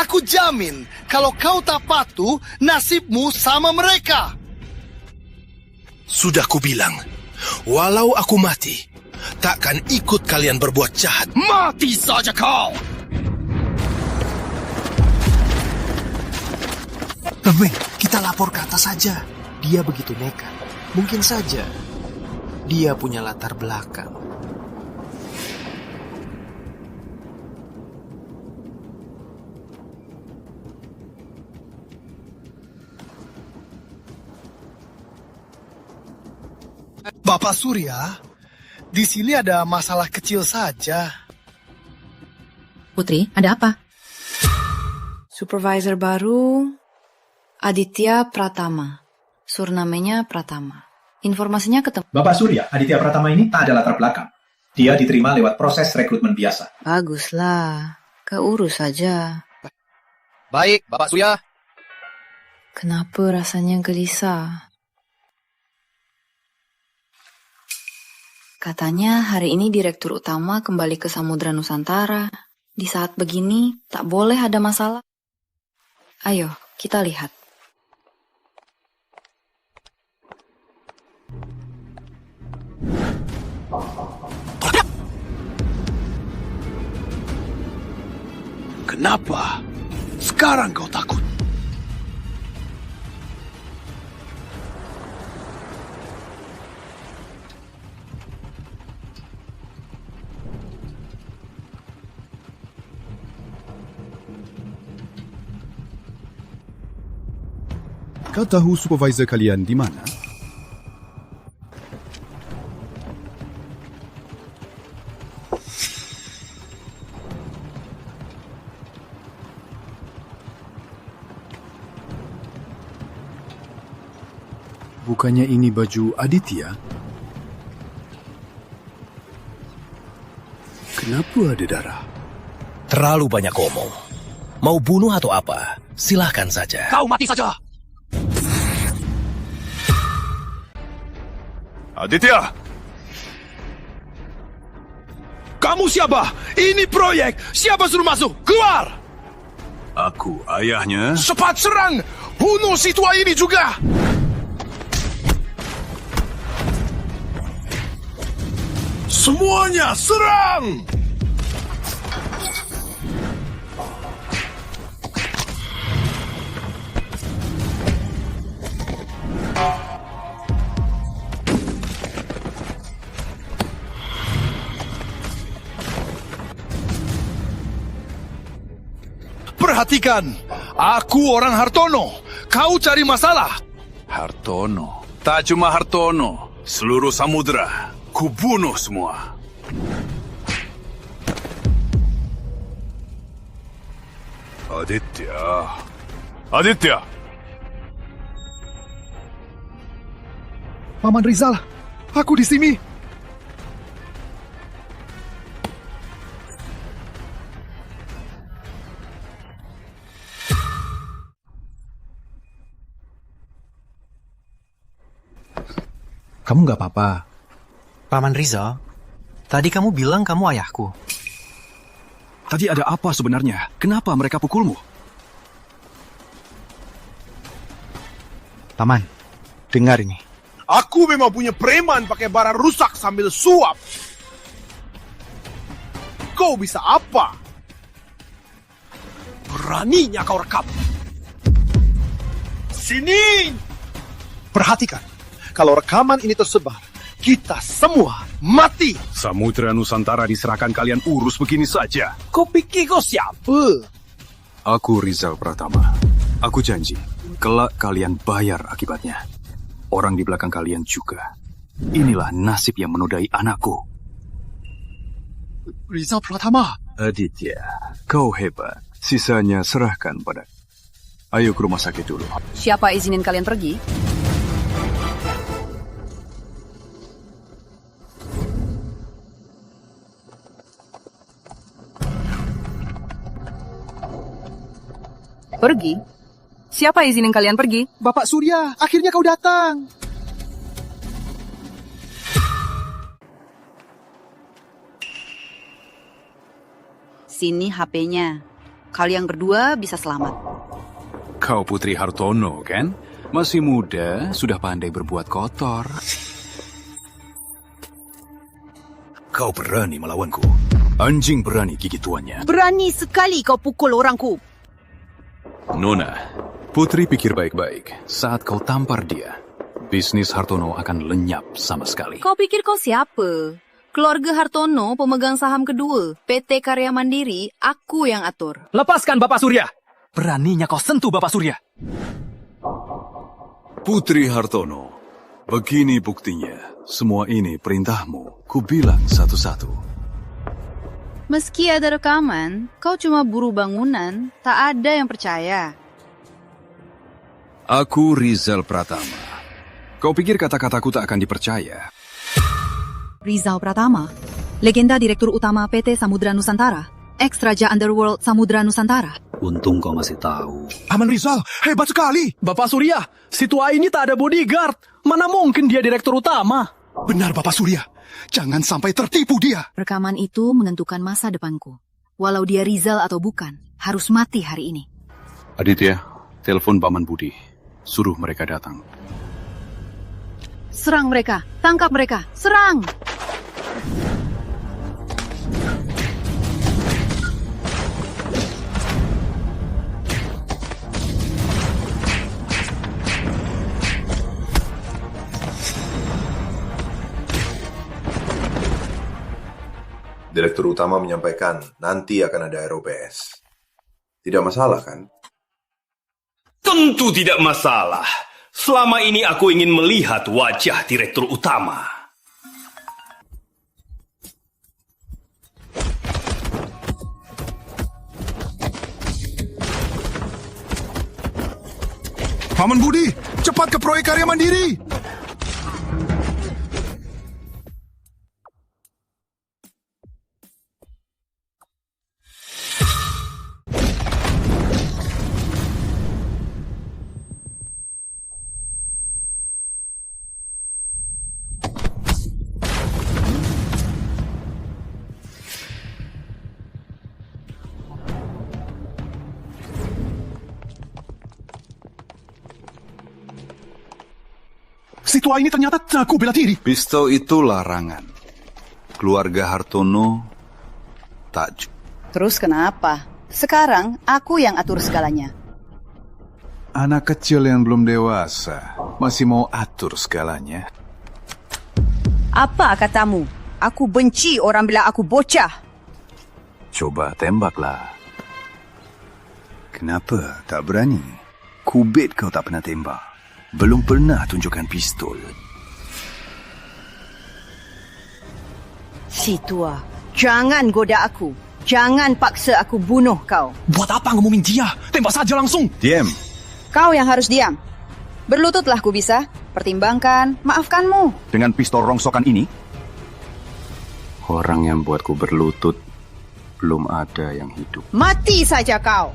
Aku jamin kalau kau tak patuh, nasibmu sama mereka. Sudah kubilang, walau aku mati, takkan ikut kalian berbuat jahat. Mati saja kau! Weh, kita lapor ke atas saja. Dia begitu nekat. Mungkin saja dia punya latar belakang. Bapak Surya, di sini ada masalah kecil saja. Putri, ada apa? Supervisor baru Aditya Pratama. Surnamenya Pratama. Informasinya ketemu. Bapak Surya, Aditya Pratama ini tak ada latar belakang. Dia diterima lewat proses rekrutmen biasa. Baguslah, keurus saja. Baik, Bapak Surya. Kenapa rasanya gelisah? Katanya hari ini direktur utama kembali ke Samudra Nusantara. Di saat begini, tak boleh ada masalah. Ayo, kita lihat. Kenapa? Sekarang kau takut? Kau tahu supervisor kalian di mana? Bukannya ini baju Aditya? Kenapa ada darah? Terlalu banyak ngomong. Mau bunuh atau apa? Silahkan saja. Kau mati saja! Aditya! Kamu siapa? Ini proyek. Siapa suruh masuk? Keluar! Aku ayahnya. Cepat serang! Bunuh si tua ini juga! Semuanya serang! Perhatikan, aku orang Hartono. Kau cari masalah. Hartono. Tak cuma Hartono. Seluruh samudera. Kubunuh semua. Aditya. Aditya. Paman Rizal, aku di sini. Kamu nggak apa-apa? Paman Rizal, tadi kamu bilang kamu ayahku. Tadi ada apa sebenarnya? Kenapa mereka pukulmu? Paman, dengar ini. Aku memang punya preman pakai barang rusak sambil suap. Kau bisa apa? Beraninya kau rekam. Sini! Perhatikan, kalau rekaman ini tersebar, kita semua mati. Samudra Nusantara diserahkan, kalian urus begini saja. Kau pikir kau siapa? Aku Rizal Pratama. Aku janji, kelak kalian bayar akibatnya. Orang di belakang kalian juga. Inilah nasib yang menodai anakku. Rizal Pratama. Aditya, kau hebat. Sisanya serahkan pada. Ayo ke rumah sakit dulu. Siapa izinin kalian pergi? Pergi? Siapa izinin kalian pergi? Bapak Surya, akhirnya kau datang. Sini HP-nya. Kalian berdua bisa selamat. Kau Putri Hartono, kan? Masih muda, sudah pandai berbuat kotor. Kau berani melawanku. Anjing berani gigit tuannya. Berani sekali kau pukul orangku. Nona, Putri pikir baik-baik. Saat kau tampar dia, bisnis Hartono akan lenyap sama sekali. Kau pikir kau siapa? Keluarga Hartono pemegang saham kedua. PT Karya Mandiri, aku yang atur. Lepaskan Bapak Surya! Beraninya kau sentuh Bapak Surya! Putri Hartono, begini buktinya. Semua ini perintahmu. Ku bilang satu-satu. Meski ada rekaman, kau cuma buruh bangunan, tak ada yang percaya. Aku Rizal Pratama. Kau pikir kata-kataku tak akan dipercaya? Rizal Pratama, legenda Direktur Utama PT Samudra Nusantara, ex-Raja Underworld Samudra Nusantara. Untung kau masih tahu. Paman Rizal, hebat sekali. Bapak Surya, si tua ini tak ada bodyguard. Mana mungkin dia Direktur Utama? Benar Bapak Surya, jangan sampai tertipu dia. Rekaman itu menentukan masa depanku. Walau dia Rizal atau bukan, harus mati hari ini. Aditya, telepon Paman Budi. Suruh mereka datang. Serang mereka, tangkap mereka, serang! Direktur Utama menyampaikan nanti akan ada ROPS. Tidak masalah kan? Tentu tidak masalah. Selama ini aku ingin melihat wajah Direktur Utama. Paman Budi, cepat ke proyek Karya Mandiri. si tua ini ternyata jago bela diri. Pistol itu larangan. Keluarga Hartono tak. Terus kenapa? Sekarang aku yang atur segalanya. Anak kecil yang belum dewasa masih mau atur segalanya. Apa katamu? Aku benci orang bilang aku bocah. Coba tembaklah. Kenapa tak berani? Kubet kau tak pernah tembak. Belum pernah tunjukkan pistol. Si tua, jangan goda aku. Jangan paksa aku bunuh kau. Buat apa ngumumin dia? Tembak saja langsung. Diam. Kau yang harus diam. Berlututlah ku bisa. Pertimbangkan, maafkanmu. Dengan pistol rongsokan ini? Orang yang buatku berlutut belum ada yang hidup. Mati saja kau.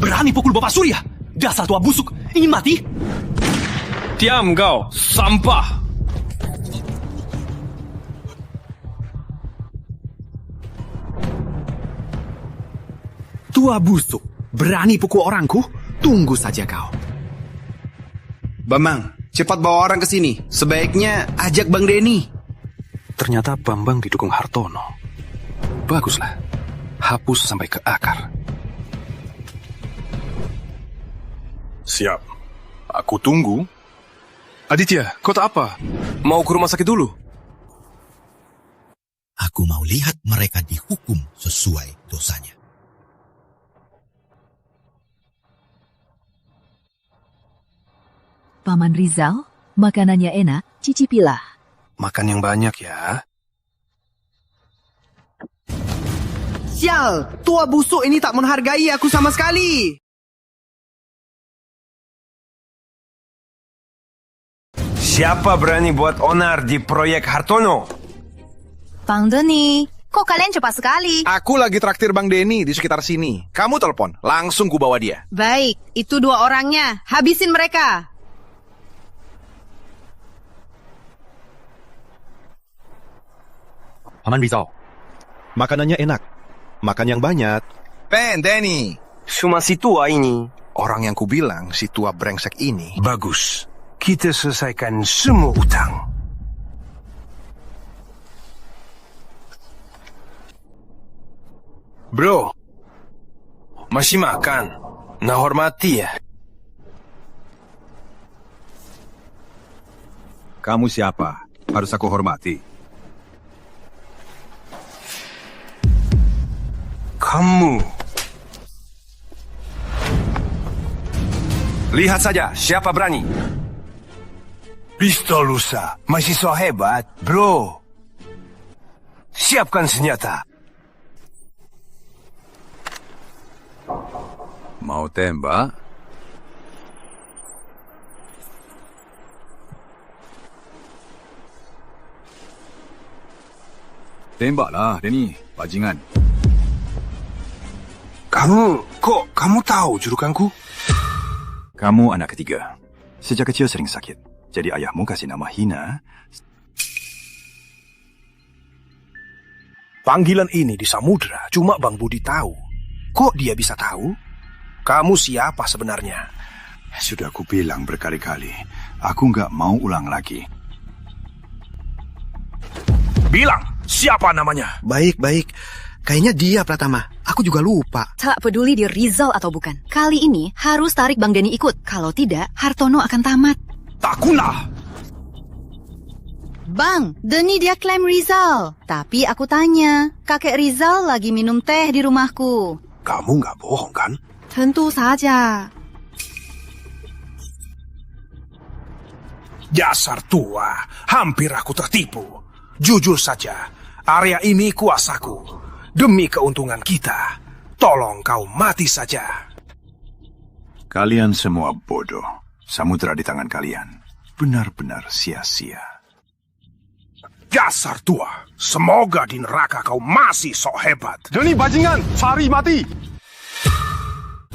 Berani pukul Bapak Surya? Dasar tua busuk. Ingin mati? Diam kau, sampah. Tua busuk. Berani pukul orangku? Tunggu saja kau. Bambang, cepat bawa orang ke sini. Sebaiknya ajak Bang Denny. Ternyata Bambang didukung Hartono. Baguslah. Hapus sampai ke akar. Siap. Aku tunggu. Aditya, kau tak apa? Mau ke rumah sakit dulu? Aku mau lihat mereka dihukum sesuai dosanya. Paman Rizal, makanannya enak, cicipilah. Makan yang banyak ya. Sial, tua busuk ini tak menghargai aku sama sekali. Siapa berani buat onar di proyek Hartono? Bang Denny, kok kalian cepat sekali? Aku lagi traktir Bang Denny di sekitar sini. Kamu telepon, langsung ku bawa dia. Baik, itu 2 orangnya. Habisin mereka. Paman Rizal, makanannya enak. Makan yang banyak. Denny. Cuma si tua ini. Orang yang kubilang si tua brengsek ini. Bagus. Kita selesaikan semua utang. Bro, masih makan? Nah hormati ya. Kamu siapa? Harus aku hormati. Kamu. Lihat saja siapa berani. Pistol lusa masih so hebat, bro. Siapkan senjata. Mau tembak? Tembaklah, Denny, bajingan. Kamu tahu julukanku? Kamu anak ketiga. Sejak kecil sering sakit. Jadi ayahmu kasih nama hina. Panggilan ini di samudra cuma Bang Budi tahu. Kok dia bisa tahu? Kamu siapa sebenarnya? Sudah aku bilang berkali-kali. Aku nggak mau ulang lagi. Bilang, siapa namanya? Baik. Kayaknya dia Pratama. Aku juga lupa. Tak peduli dia Rizal atau bukan. Kali ini harus tarik Bang Denny ikut. Kalau tidak, Hartono akan tamat. Tak guna. Bang, Denny dia klaim Rizal. Tapi aku tanya, kakek Rizal lagi minum teh di rumahku. Kamu nggak bohong kan? Tentu saja. Dasar tua, hampir aku tertipu. Jujur saja, area ini kuasaku. Demi keuntungan kita, tolong kau mati saja. Kalian semua bodoh. Samudra di tangan kalian. Benar-benar sia-sia. Dasar tua, semoga di neraka kau masih sok hebat. Denny bajingan, cari mati.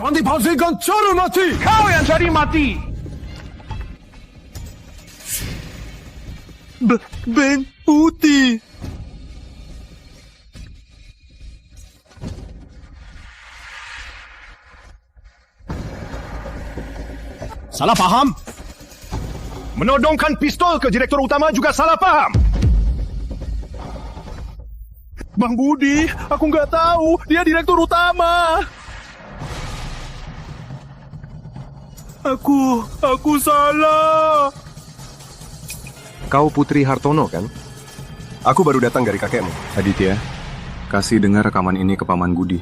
Nanti bajingan cari mati. Kau yang cari mati. Ben putih. Salah faham? Menodongkan pistol ke direktur utama juga salah faham. Bang Budi, aku nggak tahu. Dia direktur utama. Aku salah. Kau Putri Hartono, kan? Aku baru datang dari kakekmu. Aditya, kasih dengar rekaman ini ke Paman Budi.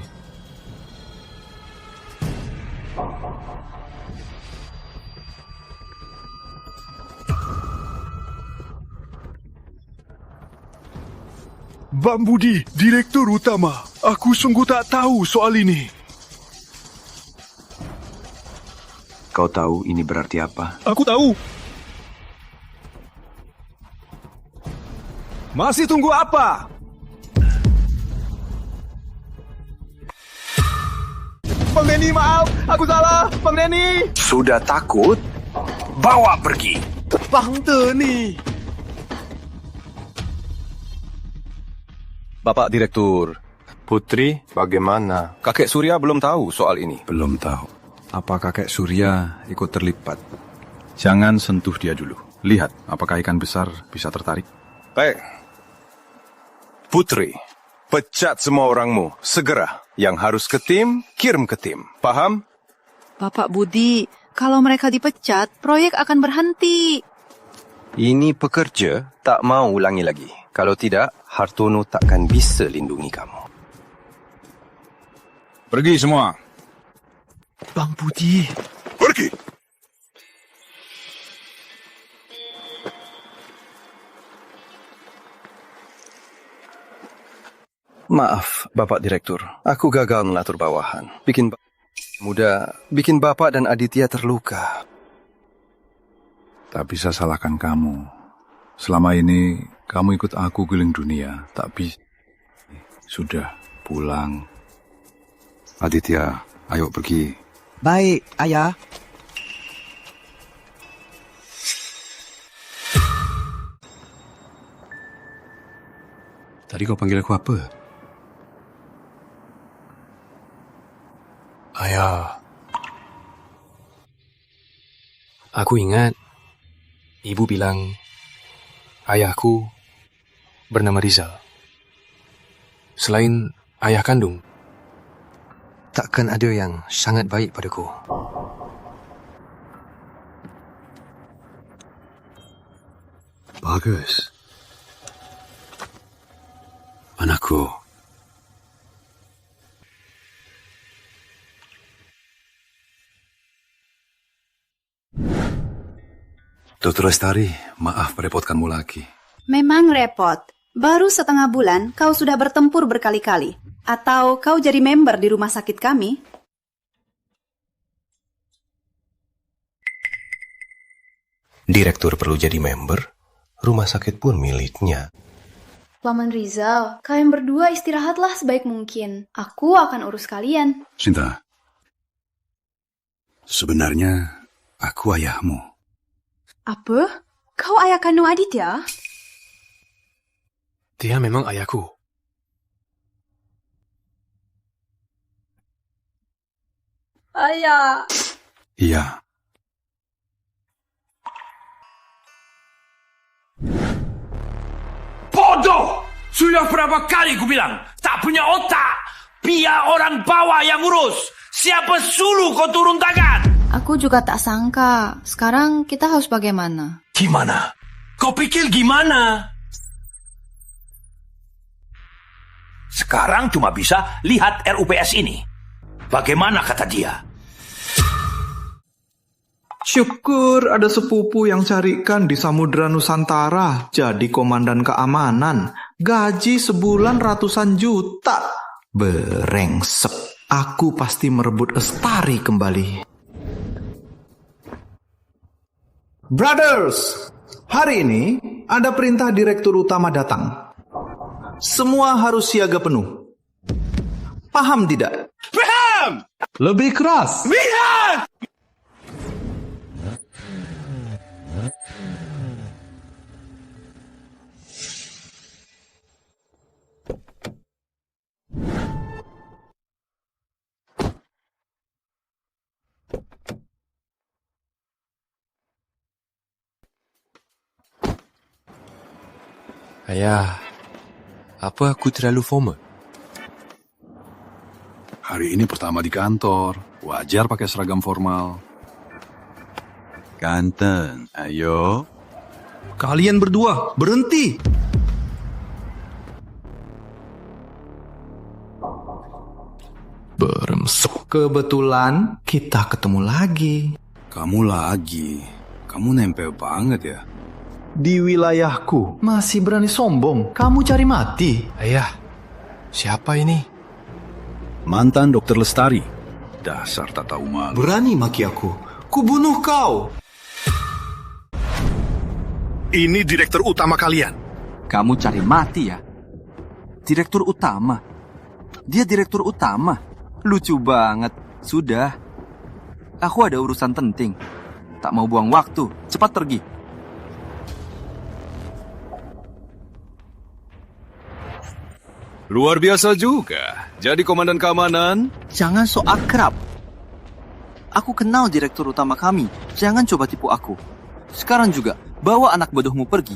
Bang Budi, direktur utama. Aku sungguh tak tahu soal ini. Kau tahu ini berarti apa? Aku tahu. Masih tunggu apa? Bang Denny, maaf. Aku salah. Bang Denny. Sudah takut? Bawa pergi. Bang Denny. Bapak Direktur. Putri, bagaimana? Kakek Surya belum tahu soal ini. Belum tahu. Apa kakek Surya ikut terlibat? Jangan sentuh dia dulu. Lihat, apakah ikan besar bisa tertarik? Baik. Putri, pecat semua orangmu. Segera. Yang harus ke tim, kirim ke tim. Paham? Bapak Budi, kalau mereka dipecat, proyek akan berhenti. Ini pekerja tak mau ulangi lagi. Kalau tidak, Hartono takkan bisa lindungi kamu. Pergi semua. Bang Budi. Pergi. Maaf, Bapak Direktur. Aku gagal mengatur bawahan. Bikin Bapak dan Aditya terluka. Tak bisa salahkan kamu. Selama ini kamu ikut aku keliling dunia. Tak bisa. Sudah, pulang. Aditya, ayo pergi. Baik, Ayah. Tadi kau panggil aku apa? Ayah. Aku ingat ibu bilang ayahku bernama Rizal. Selain ayah kandung, takkan ada yang sangat baik padaku. Bagus. Anakku. Dr. Lestari, maaf merepotkanmu lagi. Memang repot. Baru setengah bulan kau sudah bertempur berkali-kali. Atau kau jadi member di rumah sakit kami? Direktur perlu jadi member, rumah sakit pun miliknya. Paman Rizal, kalian berdua istirahatlah sebaik mungkin. Aku akan urus kalian. Sinta, sebenarnya aku ayahmu. Apa? Kau ayah kandung Aditya? Dia memang ayahku. Ayah. Iya. Bodoh! Sudah berapa kali ku bilang, tak punya otak. Biar orang bawah yang urus. Siapa suruh kau turun tangan? Aku juga tak sangka. Sekarang kita harus bagaimana? Gimana? Kau pikir gimana? Sekarang cuma bisa lihat RUPS ini. Bagaimana kata dia? Syukur ada sepupu yang carikan di Samudra Nusantara jadi komandan keamanan. Gaji sebulan ratusan juta. Berengsek. Aku pasti merebut Lestari kembali. Brothers, hari ini ada perintah direktur utama datang. Semua harus siaga penuh. Paham tidak? Paham! Lebih keras. Lihat! Ayah, apa aku terlalu formal? Hari ini pertama di kantor. Wajar pakai seragam formal. Kanten, ayo. Kalian berdua, berhenti! Beremsek. Kebetulan kita ketemu lagi. Kamu lagi. Kamu nempel banget ya. Di wilayahku, masih berani sombong. Kamu cari mati. Ayah, siapa ini? Mantan Dokter Lestari. Dasar tak tahu malu. Berani maki aku. Kubunuh kau. Ini direktur utama kalian. Kamu cari mati ya? Direktur utama? Dia direktur utama? Lucu banget. Sudah. Aku ada urusan penting. Tak mau buang waktu. Cepat pergi. Luar biasa juga. Jadi komandan keamanan? Jangan so akrab. Aku kenal direktur utama kami. Jangan coba tipu aku. Sekarang juga, bawa anak bodohmu pergi.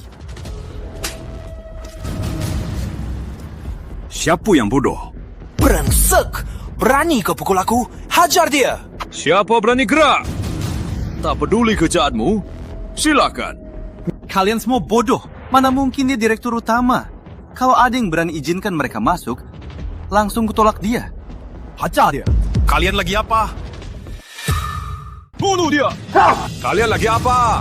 Siapa yang bodoh? Brengsek! Berani kau pukul aku? Hajar dia! Siapa berani gerak? Tak peduli kerjaanmu? Silakan. Kalian semua bodoh. Mana mungkin dia direktur utama? Kalau ada yang berani izinkan mereka masuk, langsung kutolak dia. Hajar dia. Kalian lagi apa? Bunuh dia! Kalian lagi apa?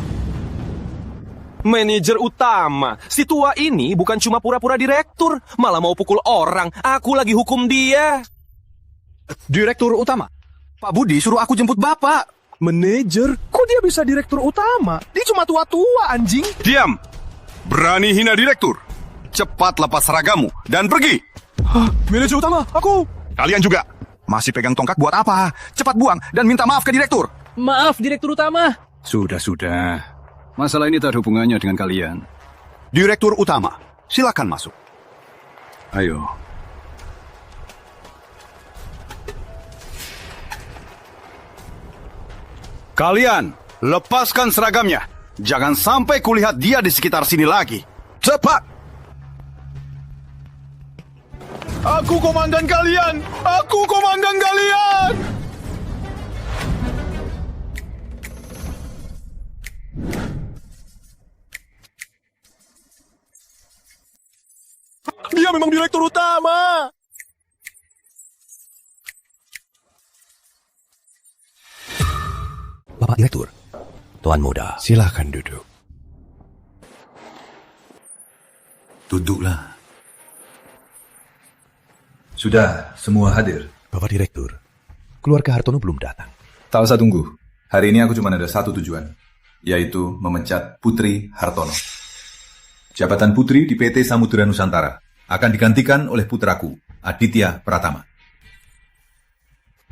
Manajer utama. Si tua ini bukan cuma pura-pura direktur, malah mau pukul orang. Aku lagi hukum dia. Direktur utama? Pak Budi suruh aku jemput Bapak. Manajer? Kok dia bisa direktur utama? Dia cuma tua-tua, anjing. Diam! Berani hina direktur? Cepat lepas seragammu dan pergi. Manajer utama, aku. Kalian juga. Masih pegang tongkat buat apa? Cepat buang dan minta maaf ke direktur. Maaf, direktur utama. Sudah. Masalah ini tak ada hubungannya dengan kalian. Direktur utama, silakan masuk. Ayo. Kalian, lepaskan seragamnya. Jangan sampai kulihat dia di sekitar sini lagi. Cepat! Aku komandan kalian! Aku komandan kalian! Dia memang direktur utama! Bapak Direktur, Tuan Muda, silakan duduk. Duduklah. Sudah, semua hadir. Bapak Direktur, keluarga Hartono belum datang. Tak usah tunggu. Hari ini aku cuma ada satu tujuan, yaitu memecat Putri Hartono. Jabatan Putri di PT Samudra Nusantara akan digantikan oleh putraku, Aditya Pratama.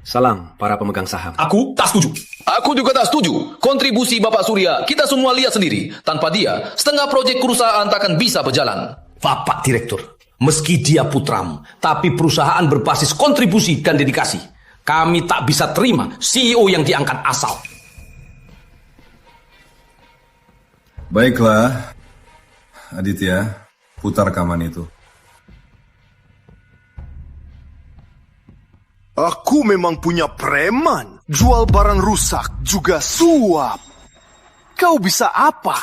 Salam para pemegang saham. Aku tak setuju. Aku juga tak setuju. Kontribusi Bapak Surya, kita semua lihat sendiri. Tanpa dia, setengah proyek perusahaan tak akan bisa berjalan. Bapak Direktur, meski dia putramu, tapi perusahaan berbasis kontribusi dan dedikasi. Kami tak bisa terima CEO yang diangkat asal. Baiklah, Aditya, putar rekaman itu. Aku memang punya preman. Jual barang rusak juga suap. Kau bisa apa?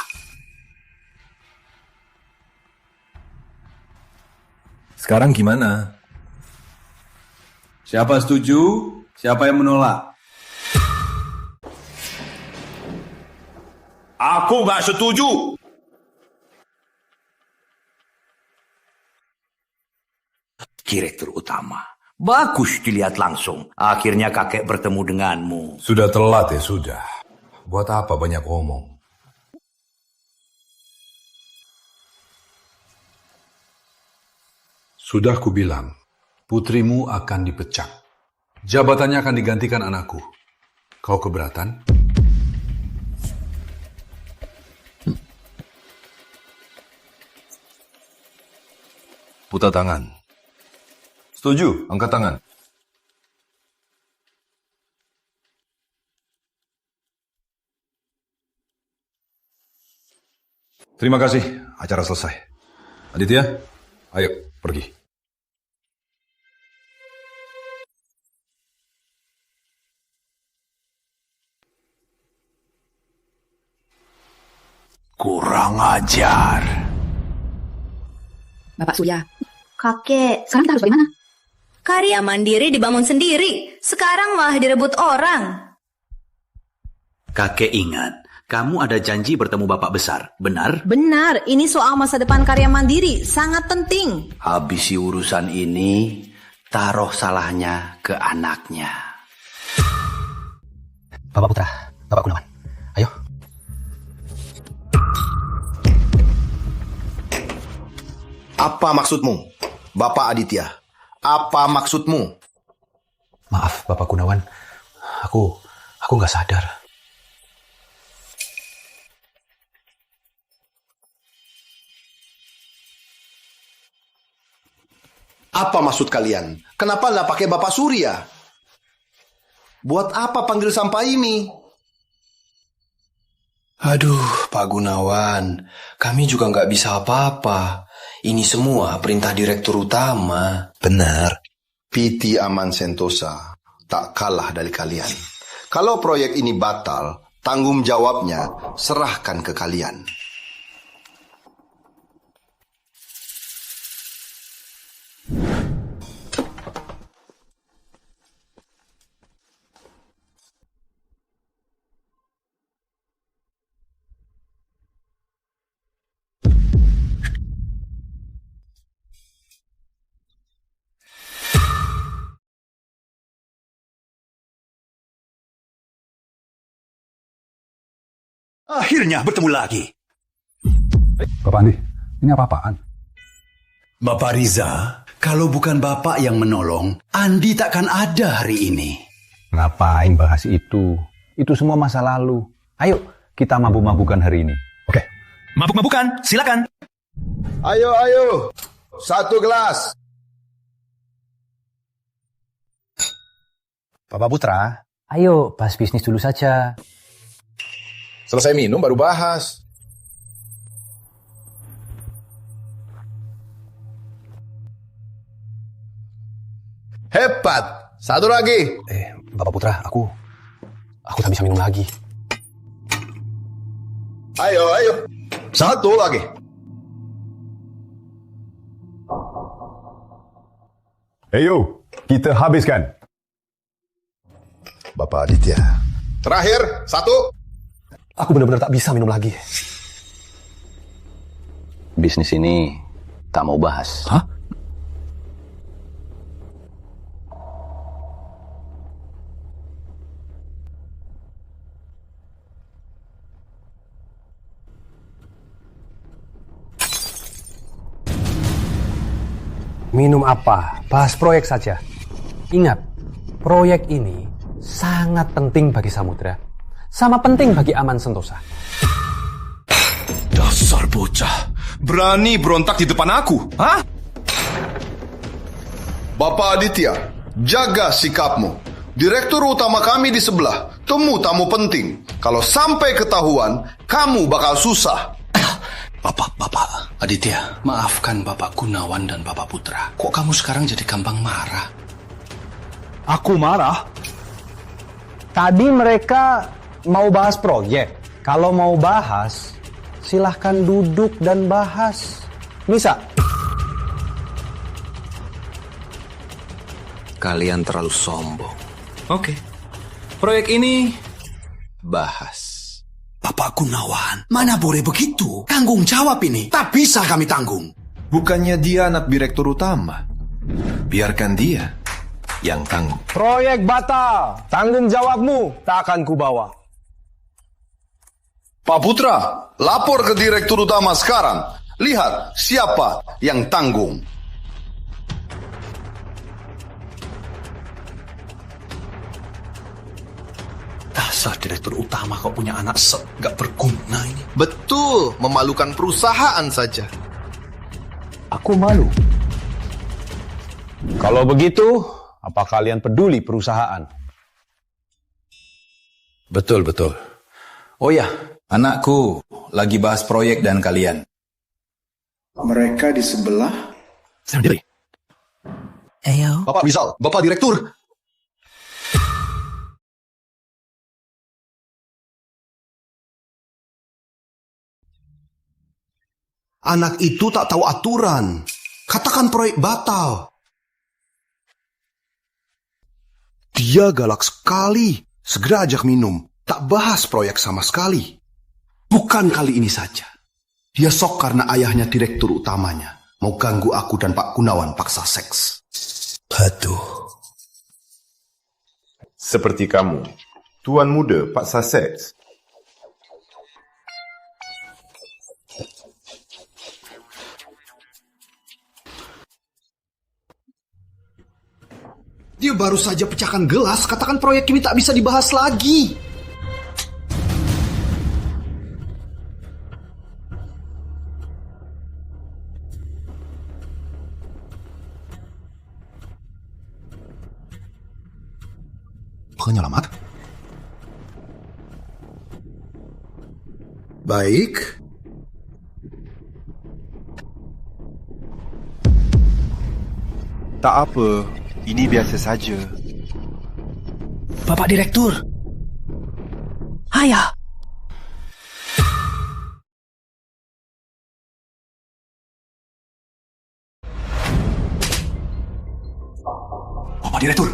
Sekarang gimana? Siapa setuju? Siapa yang menolak? Aku nggak setuju. Direktur utama. Bagus dilihat langsung. Akhirnya kakek bertemu denganmu. Sudah telat ya, sudah. Buat apa banyak ngomong? Sudah kubilang, putrimu akan dipecat. Jabatannya akan digantikan anakku. Kau keberatan? Putar tangan. Setuju? Angkat tangan. Terima kasih. Acara selesai. Aditya, ayo pergi. Kurang ajar. Bapak Surya. Kakek, Sekarang kita harus bagaimana? karya mandiri dibangun sendiri. Sekarang malah direbut orang. Kakek ingat, kamu ada janji bertemu Bapak Besar, benar? Benar, ini soal masa depan karya mandiri. Sangat penting. Habisi urusan ini, taruh salahnya ke anaknya. Bapak Putra, Bapak Gunawan, ayo. Apa maksudmu, Bapak Aditya? Apa maksudmu? Maaf, Bapak Gunawan. Aku nggak sadar. Apa maksud kalian? Kenapa nggak pakai Bapak Surya? Buat apa panggil sampah ini? Aduh, Pak Gunawan, kami juga nggak bisa apa-apa. Ini semua perintah direktur utama. Benar. PT Aman Sentosa tak kalah dari kalian. Kalau proyek ini batal, tanggung jawabnya serahkan ke kalian. Akhirnya bertemu lagi. Bapak Andi, ini apa-apaan? Bapak Riza, kalau bukan Bapak yang menolong, Andi takkan ada hari ini. Ngapain bahas itu? Itu semua masa lalu. Ayo, kita mabuk-mabukan hari ini. Oke. Mabuk-mabukan, silakan. Ayo. 1 gelas. Bapak Putra, ayo bahas bisnis dulu saja. Selesai minum baru bahas. Hebat. 1 lagi. Bapak Putra, aku tak bisa minum lagi. Ayo. 1 lagi. Ayo, kita habiskan. Bapak Aditya. Terakhir, 1. Aku benar-benar tak bisa minum lagi. Bisnis ini tak mau bahas. Hah? Minum apa? Bahas proyek saja. Ingat, proyek ini sangat penting bagi Samudra. Sama penting bagi Aman Sentosa. Dasar bocah, berani berontak di depan aku, hah? Bapak Aditya, jaga sikapmu. Direktur utama kami di sebelah, temu tamu penting. Kalau sampai ketahuan, kamu bakal susah. Bapak Aditya, maafkan Bapak Gunawan dan Bapak Putra. Kok kamu sekarang jadi gampang marah? Aku marah? Tadi mereka mau bahas proyek. Kalau mau bahas, silahkan duduk dan bahas. Bisa? Kalian terlalu sombong. Oke. Proyek ini bahas. Bapak Gunawan, mana boleh begitu? Tanggung jawab ini. Tak bisa kami tanggung. Bukannya dia anak direktur utama. Biarkan dia yang tanggung. Proyek batal. Tanggung jawabmu tak akan kubawa. Pak Putra, lapor ke direktur utama sekarang. Lihat siapa yang tanggung. Dasar direktur utama kok punya anak gak berguna ini. Betul, memalukan perusahaan saja. Aku malu. Kalau begitu, apa kalian peduli perusahaan? Betul. Oh ya, anakku lagi bahas proyek dan kalian. Mereka di sebelah. Sendiri. Ayo. Bapak Rizal, Bapak Direktur. Anak itu tak tahu aturan. Katakan proyek batal. Dia galak sekali. Segera ajak minum. Tak bahas proyek sama sekali. Bukan kali ini saja. Dia sok karena ayahnya direktur utamanya. Mau ganggu aku dan Pak Gunawan paksa seks. Aduh. Seperti kamu, Tuan Muda paksa seks. Dia baru saja pecahkan gelas, katakan proyek ini tak bisa dibahas lagi. Penyelamat? Baik. Tak apa, ini biasa saja. Bapak Direktur. Ayah. Bapak Direktur.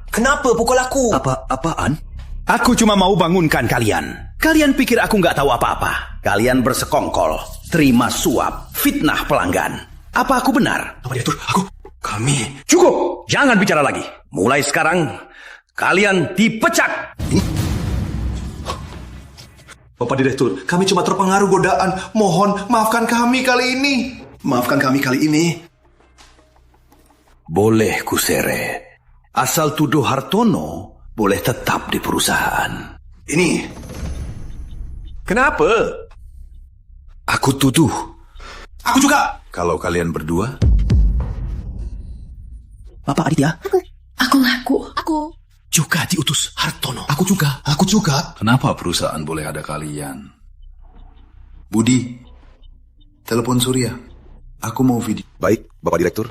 Kenapa pukul aku? Apaan? Aku cuma mau bangunkan kalian. Kalian pikir aku nggak tahu apa-apa? Kalian bersekongkol, terima suap, fitnah pelanggan. Apa aku benar? Bapak Direktur, kami... Cukup! Jangan bicara lagi. Mulai sekarang, kalian dipecat. Bapak Direktur, kami cuma terpengaruh godaan. Mohon, maafkan kami kali ini. Maafkan kami kali ini. Boleh kusere. Asal tuduh Hartono, boleh tetap di perusahaan. Ini. Kenapa? Aku tuduh. Aku juga. Kalau kalian berdua, Bapak Aditya. Aku. Juga diutus Hartono. Aku juga. kenapa perusahaan boleh ada kalian? Budi, telepon Surya. Aku mau video. Baik, Bapak Direktur.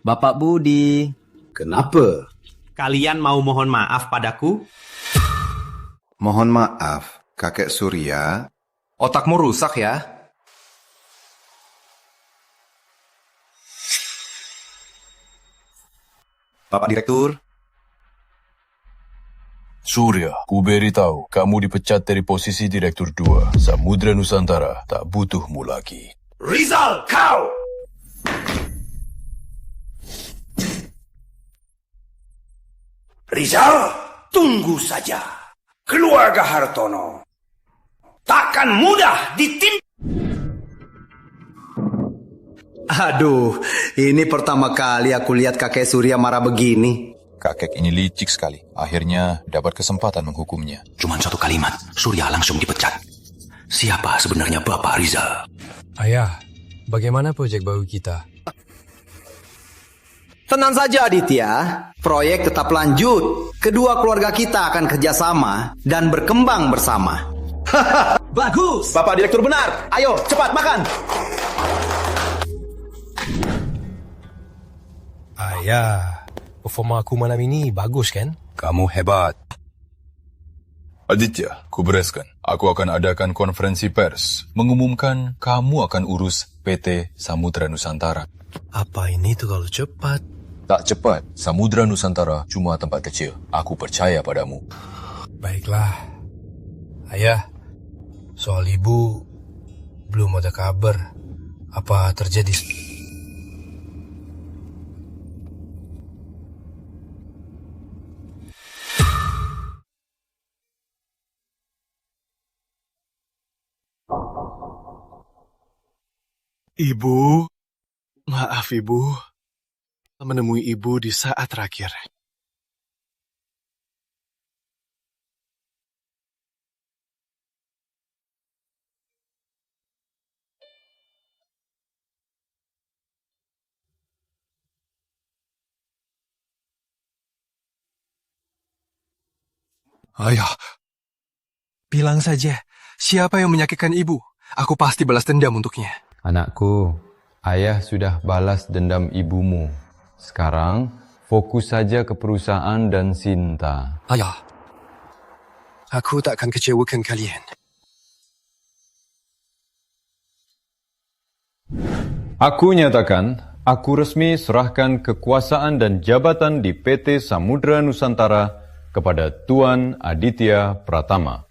Bapak Budi. Kenapa? Kalian mau mohon maaf padaku? Mohon maaf, kakek Surya. Otakmu rusak ya? Bapak Direktur. Surya, ku beritahu, kamu dipecat dari posisi Direktur 2. Samudra Nusantara tak butuhmu lagi. Rizal, kau! Rizal, tunggu saja. Keluarga Hartono takkan mudah ditim. Aduh, ini pertama kali aku lihat kakek Surya marah begini. Kakek ini licik sekali. Akhirnya dapat kesempatan menghukumnya. Cuman satu kalimat, Surya langsung dipecat. Siapa sebenarnya Bapak Rizal? Ayah, bagaimana proyek baru kita? Tenang saja Aditya, proyek tetap lanjut. Kedua keluarga kita akan kerjasama dan berkembang bersama. Bagus! Bapak Direktur benar. Ayo, cepat makan. Ayah, performa aku malam ini bagus kan? Kamu hebat. Aditya, ku bereskan. Aku akan adakan konferensi pers. Mengumumkan kamu akan urus PT Samudra Nusantara. Apa ini tuh kalau cepat? Tak cepat, Samudra Nusantara cuma tempat kecil. Aku percaya padamu. Baiklah. Ayah, soal ibu belum ada kabar. Apa terjadi? Ibu, maaf Ibu. Menemui Ibu di saat terakhir. Ayah, bilang saja, siapa yang menyakitkan ibu? Aku pasti balas dendam untuknya. Anakku, ayah sudah balas dendam ibumu. Sekarang, fokus saja ke perusahaan dan Sinta. Ayah, aku tak akan kecewakan kalian. Aku nyatakan, aku resmi serahkan kekuasaan dan jabatan di PT Samudra Nusantara kepada Tuan Aditya Pratama.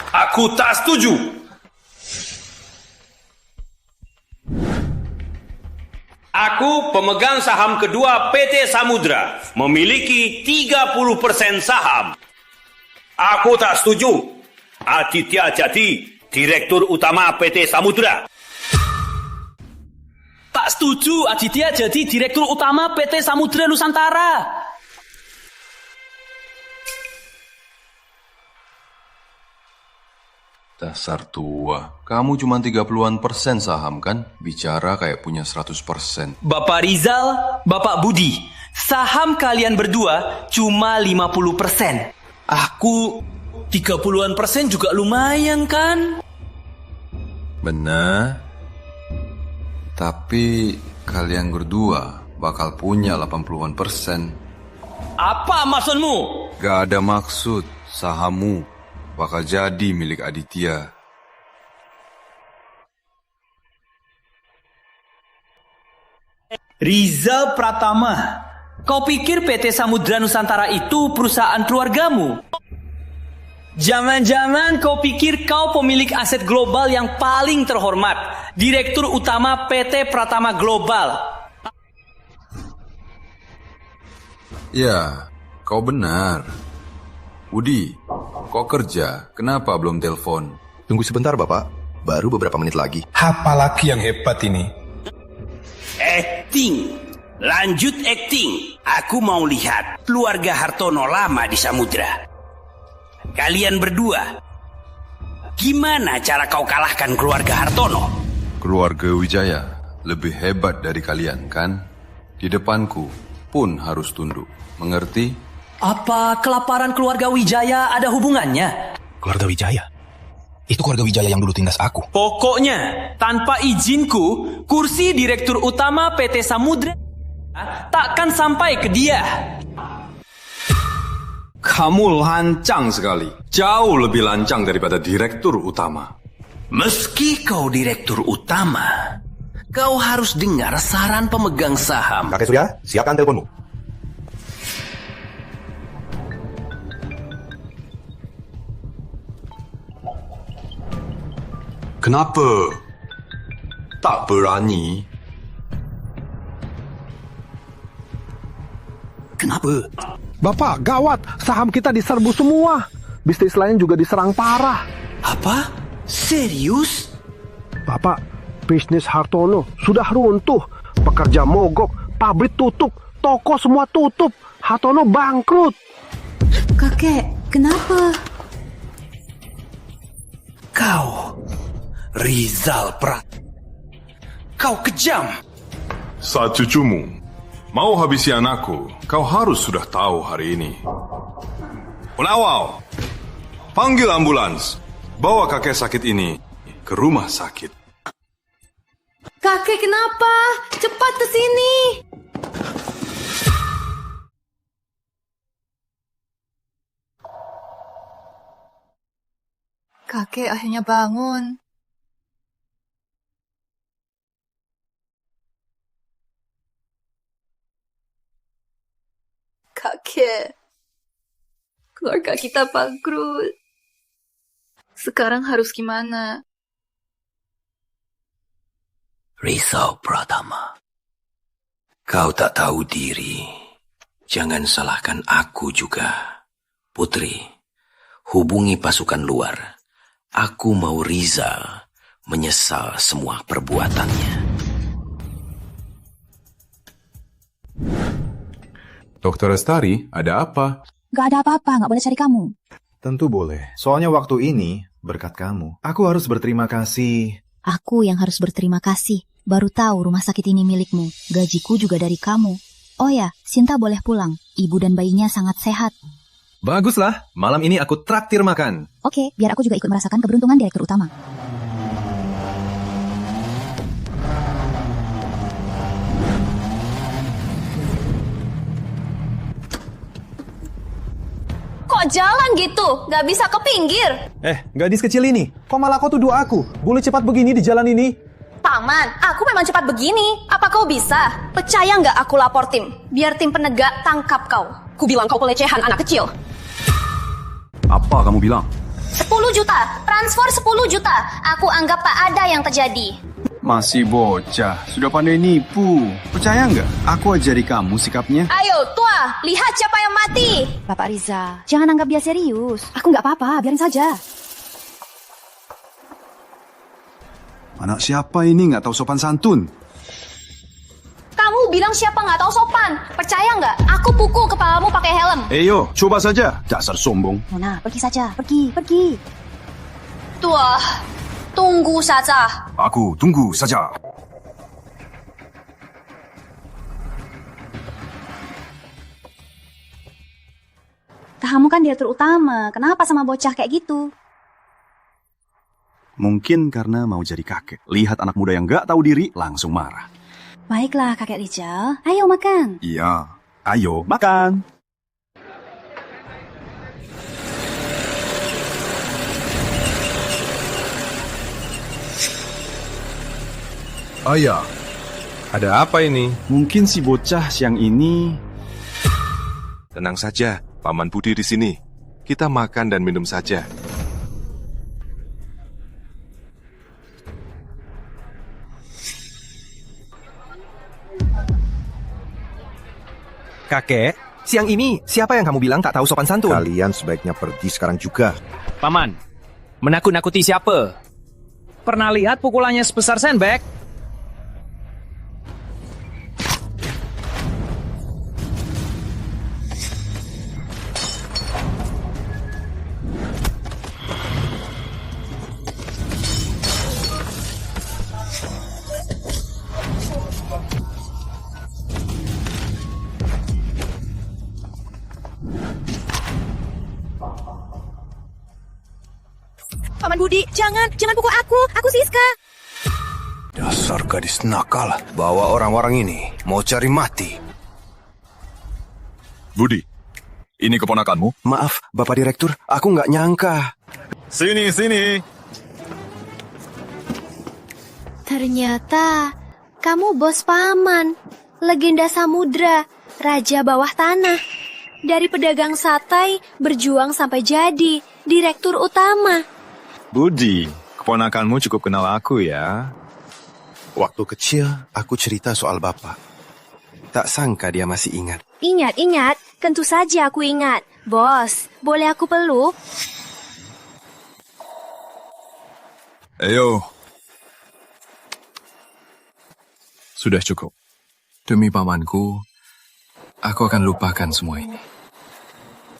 Aku tak setuju. Aku pemegang saham kedua PT Samudra, memiliki 30% saham. Aku tak setuju. Aditya jadi Direktur Utama PT Samudra. Tak setuju Aditya jadi Direktur Utama PT Samudra Nusantara. Dasar tua, kamu cuma 30% saham kan? Bicara kayak punya 100%. Bapak Rizal, Bapak Budi, saham kalian berdua cuma 50%. Aku 30% juga lumayan kan? Benar. Tapi kalian berdua bakal punya 80%. Apa maksudmu? Gak ada maksud, sahammu bakal jadi milik Aditya. Rizal Pratama, kau pikir PT Samudra Nusantara itu perusahaan keluargamu? Jangan-jangan kau pikir kau pemilik aset global yang paling terhormat, Direktur Utama PT Pratama Global. Ya, kau benar. Budi, kok kerja? Kenapa belum telepon? Tunggu sebentar, Bapak. Baru beberapa menit lagi. Apalagi yang hebat ini? Acting. Lanjut acting. Aku mau lihat keluarga Hartono lama di Samudra. Kalian berdua, gimana cara kau kalahkan keluarga Hartono? Keluarga Wijaya lebih hebat dari kalian, kan? Di depanku pun harus tunduk. Mengerti? Apa kelaparan keluarga Wijaya ada hubungannya? Keluarga Wijaya? Itu keluarga Wijaya yang dulu tindas aku. Pokoknya, tanpa izinku, kursi Direktur Utama PT Samudra takkan sampai ke dia. Kamu lancang sekali. Jauh lebih lancang daripada Direktur Utama. Meski kau Direktur Utama, kau harus dengar saran pemegang saham. Kakek Surya, siapkan teleponmu. Kenapa? Tak berani. Kenapa? Bapak, gawat. Saham kita diserbu semua. Bisnis lain juga diserang parah. Apa? Serius? Bapak, bisnis Hartono sudah runtuh. Pekerja mogok, pabrik tutup, toko semua tutup. Hartono bangkrut. Kakek, kenapa? Kau, Rizal Prat. Kau kejam. Saat cucumu mau habisi anakku, kau harus sudah tahu hari ini. Pengawal, panggil ambulans. Bawa kakek sakit ini ke rumah sakit. Kakek kenapa? Cepat ke sini. Kakek akhirnya bangun. Kakek, keluarga kita bangkrut. Sekarang harus gimana? Rizal Pratama, kau tak tahu diri. Jangan salahkan aku juga. Putri, hubungi pasukan luar. Aku mau Rizal menyesal semua perbuatannya. Dokter Lestari, ada apa? Gak ada apa-apa, gak boleh cari kamu. Tentu boleh. Soalnya waktu ini, berkat kamu, aku harus berterima kasih. Aku yang harus berterima kasih. Baru tahu rumah sakit ini milikmu. Gajiku juga dari kamu. Oh ya, Sinta boleh pulang. Ibu dan bayinya sangat sehat. Baguslah, malam ini aku traktir makan. Oke, biar aku juga ikut merasakan keberuntungan direktur utama. Kok jalan gitu? Gak bisa ke pinggir. Gadis kecil ini, kok malah kau tuduh aku? Boleh cepat begini di jalan ini? Paman, aku memang cepat begini. Apa kau bisa? Percaya nggak aku lapor tim? Biar tim penegak tangkap kau. Ku bilang kau pelecehan anak kecil. Apa kamu bilang? 10 juta, transfer 10 juta. Aku anggap tak ada yang terjadi. Masih bocah, sudah pandai nipu. Percaya nggak? Aku ajari kamu sikapnya. Ayo, tua, lihat siapa yang mati. Bapak Riza, jangan anggap dia serius. Aku nggak apa-apa, biarin saja. Anak siapa ini nggak tahu sopan santun? Kamu bilang siapa nggak tahu sopan? Percaya nggak? Aku pukul kepalamu pakai helm. Yo, coba saja. Dasar sombong. Nona, pergi saja. Pergi. Tua, tunggu saja. Aku tunggu saja. Kamu kan direktur utama. Kenapa sama bocah kayak gitu? Mungkin karena mau jadi kakek. Lihat anak muda yang nggak tahu diri, langsung marah. Baiklah, Kakek Rijal. Ayo makan. Iya, ayo makan. Ayah, ada apa ini? Mungkin si bocah siang ini... Tenang saja, Paman Budi di sini. Kita makan dan minum saja. Kakek, siang ini siapa yang kamu bilang tak tahu sopan santun? Kalian sebaiknya pergi sekarang juga. Paman, menakut-nakuti siapa? Pernah lihat pukulannya sebesar sandbag? Paman Budi, jangan pukul aku. Aku Siska. Dasar gadis nakal. Bawa orang-orang ini. Mau cari mati. Budi, ini keponakanmu? Maaf, Bapak Direktur. Aku nggak nyangka. Sini. Ternyata kamu bos Paman, legenda samudra, raja bawah tanah. Dari pedagang satai, berjuang sampai jadi direktur utama. Budi, keponakanmu cukup kenal aku ya. Waktu kecil, aku cerita soal Bapak. Tak sangka dia masih ingat. Ingat. Tentu saja aku ingat. Bos, boleh aku peluk? Ayo. Sudah cukup. Demi pamanku, aku akan lupakan semua ini.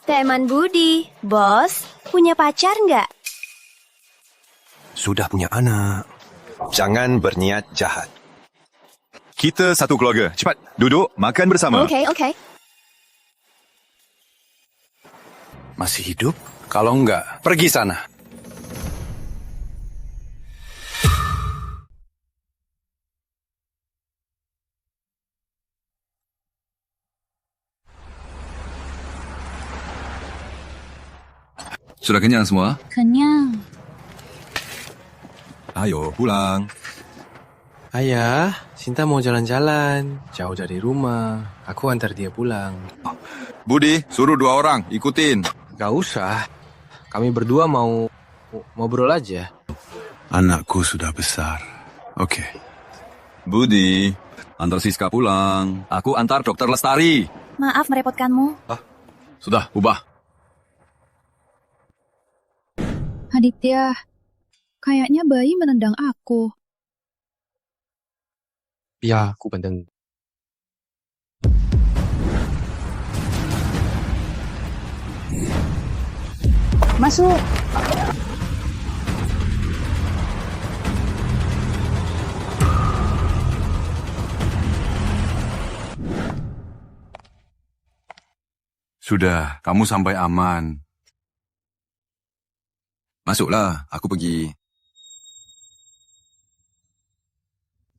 Teman Budi, bos, punya pacar nggak? Sudah punya anak. Jangan berniat jahat. Kita satu keluarga. Cepat, duduk, makan bersama. Oke. Masih hidup? Kalau enggak, pergi sana. Sudah kenyang semua? Kenyang. Ayo, pulang. Ayah, Sinta mau jalan-jalan. Jauh dari rumah. Aku antar dia pulang. Budi, suruh 2 orang, ikutin. Gak usah. Kami berdua mau ngobrol aja. Anakku sudah besar. Oke. Budi, antar Siska pulang. Aku antar Dokter Lestari. Maaf merepotkanmu. Sudah, ubah. Aditya, kayaknya bayi menendang aku. Ya, aku penting. Masuk. Sudah, kamu sampai aman. Masuklah, aku pergi.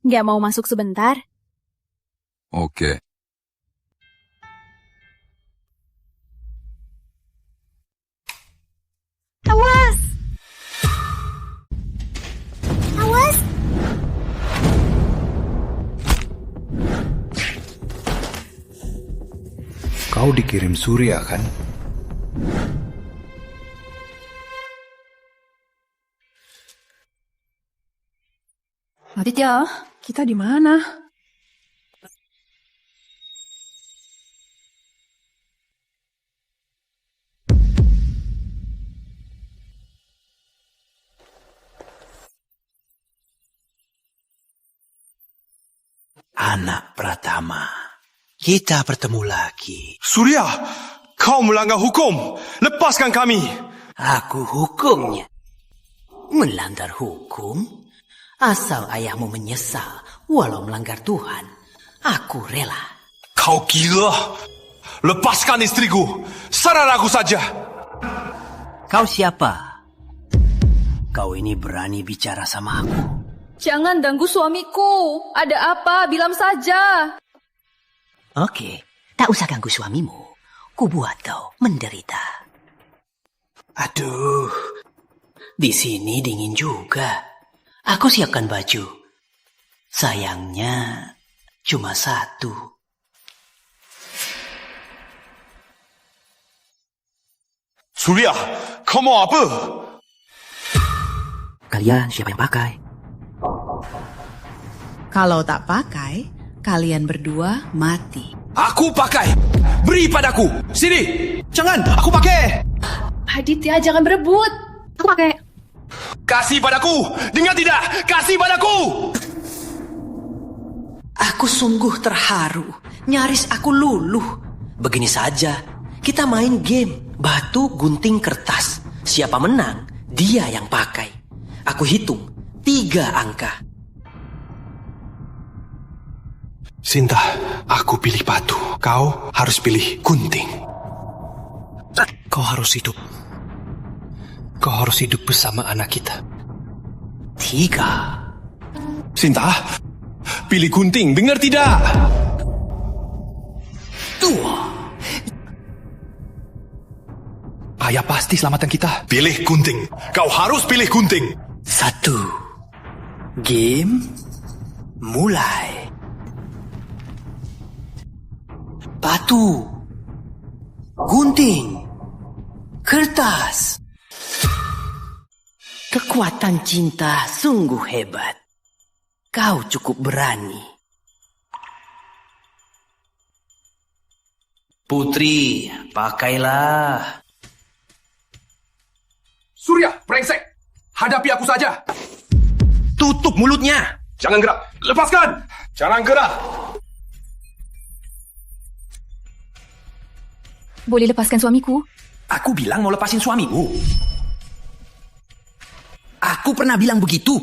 Nggak mau masuk sebentar? Oke. Awas! Awas! Kau dikirim Surya, kan? Aditya, kita di mana? Anak Pratama, kita bertemu lagi. Surya, kau melanggar hukum. Lepaskan kami. Aku hukumnya. Melanggar hukum? Asal ayahmu menyesal walau melanggar Tuhan, aku rela. Kau gila. Lepaskan istriku. Saran aku saja. Kau siapa? Kau ini berani bicara sama aku? Jangan ganggu suamiku. Ada apa? Bilang saja. Oke, tak usah ganggu suamimu. Ku buat kau menderita. Aduh, di sini dingin juga. Aku siapkan baju. Sayangnya cuma satu. Surya, kau mau apa? Kalian siapa yang pakai? Kalau tak pakai, kalian berdua mati. Aku pakai. Beri padaku. Sini. Jangan, aku pakai. Aditya, jangan berebut. Aku pakai. Kasih padaku. Dengar tidak? Kasih padaku. Aku sungguh terharu. Nyaris aku luluh. Begini saja. Kita main game. Batu, gunting, kertas. Siapa menang, dia yang pakai. Aku hitung 3 angka. Sinta, aku pilih batu. Kau harus pilih gunting. Kau harus hidup. Kau harus hidup bersama anak kita. 3. Sinta, pilih gunting. Dengar tidak? 2. Ayah pasti selamatkan kita. Pilih gunting. Kau harus pilih gunting. 1. Game mulai. Batu, gunting, kertas. Kekuatan cinta sungguh hebat. Kau cukup berani. Putri, pakailah. Surya, brengsek. Hadapi aku saja. Tutup mulutnya. Jangan gerak. Lepaskan. Jangan gerak. Boleh lepaskan suamiku? Aku bilang mau lepasin suamimu. Aku pernah bilang begitu.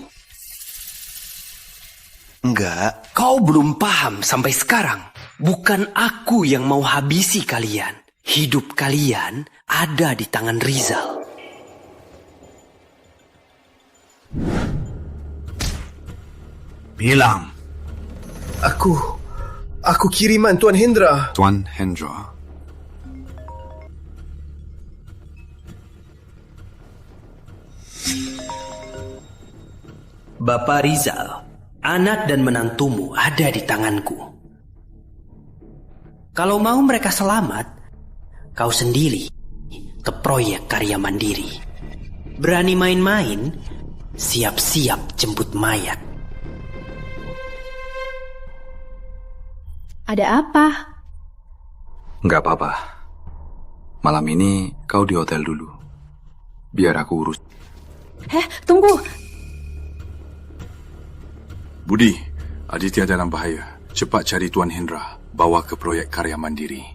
Enggak, kau belum paham sampai sekarang. Bukan aku yang mau habisi kalian. Hidup kalian ada di tangan Rizal. Bilang. Aku kiriman Tuan Hendra. Tuan Hendra. Bapak Rizal, anak dan menantumu ada di tanganku. Kalau mau mereka selamat, kau sendiri ke proyek karya mandiri. Berani main-main, siap-siap jemput mayat. Ada apa? Nggak apa-apa. Malam ini kau di hotel dulu. Biar aku urus. Tunggu. Budi, Aditya dalam bahaya. Cepat cari Tuan Hendra. Bawa ke proyek karya mandiri.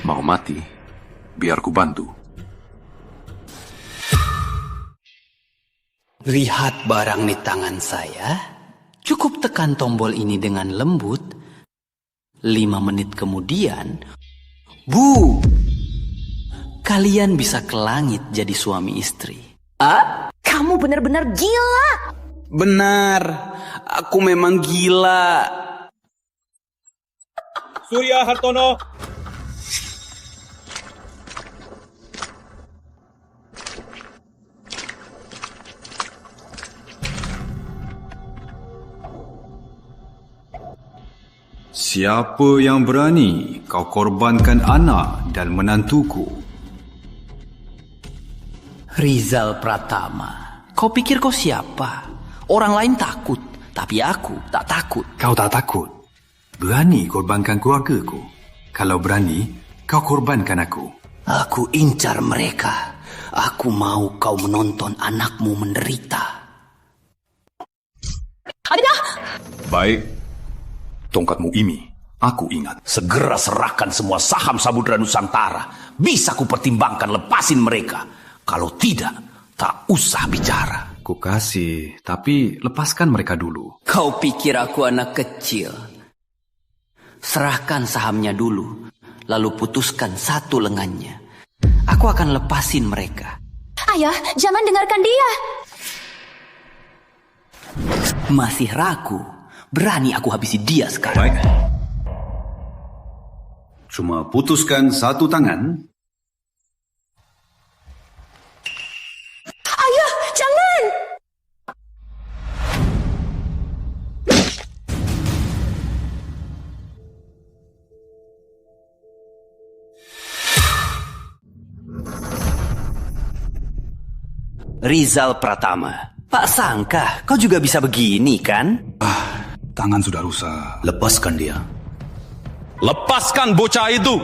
Mau mati? biar ku bantu. Lihat barang di tangan saya. Cukup tekan tombol ini dengan lembut. 5 menit kemudian, bu, kalian bisa ke langit jadi suami istri. Kamu benar-benar gila. Benar, aku memang gila. Surya Hartono. Siapa yang berani kau korbankan anak dan menantuku? Rizal Pratama, kau pikir kau siapa? Orang lain takut, tapi aku tak takut. Kau tak takut? Berani korbankan keluargaku? Kalau berani, kau korbankan aku. Aku incar mereka. Aku mau kau menonton anakmu menderita. Adinda! Baik. Tongkatmu ini, aku ingat. Segera serahkan semua saham Samudra Nusantara. Bisa ku pertimbangkan lepasin mereka. Kalau tidak, tak usah bicara. Ku kasih, tapi lepaskan mereka dulu. Kau pikir aku anak kecil? Serahkan sahamnya dulu, lalu putuskan satu lengannya. Aku akan lepasin mereka. Ayah, jangan dengarkan dia. Masih ragu? Berani aku habisi dia sekarang. Baik. Cuma putuskan satu tangan. Ayah, jangan! Rizal Pratama, tak sangka kau juga bisa begini kan? Tangan sudah rusak. Lepaskan dia. Lepaskan bocah itu!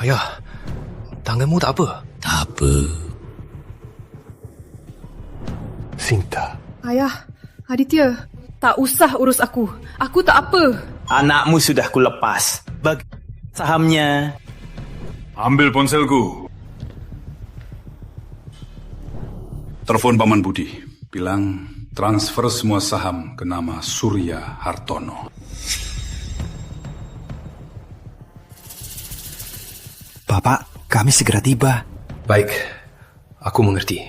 Ayah, tanganmu tak apa? Tak apa. Sinta. Ayah, Aditya, tak usah urus aku. Aku tak apa. Anakmu sudah kulepas. Bagi sahamnya. Ambil ponselku. Telepon Paman Budi. Bilang transfer semua saham ke nama Surya Hartono. Bapak, kami segera tiba. Baik, aku mengerti.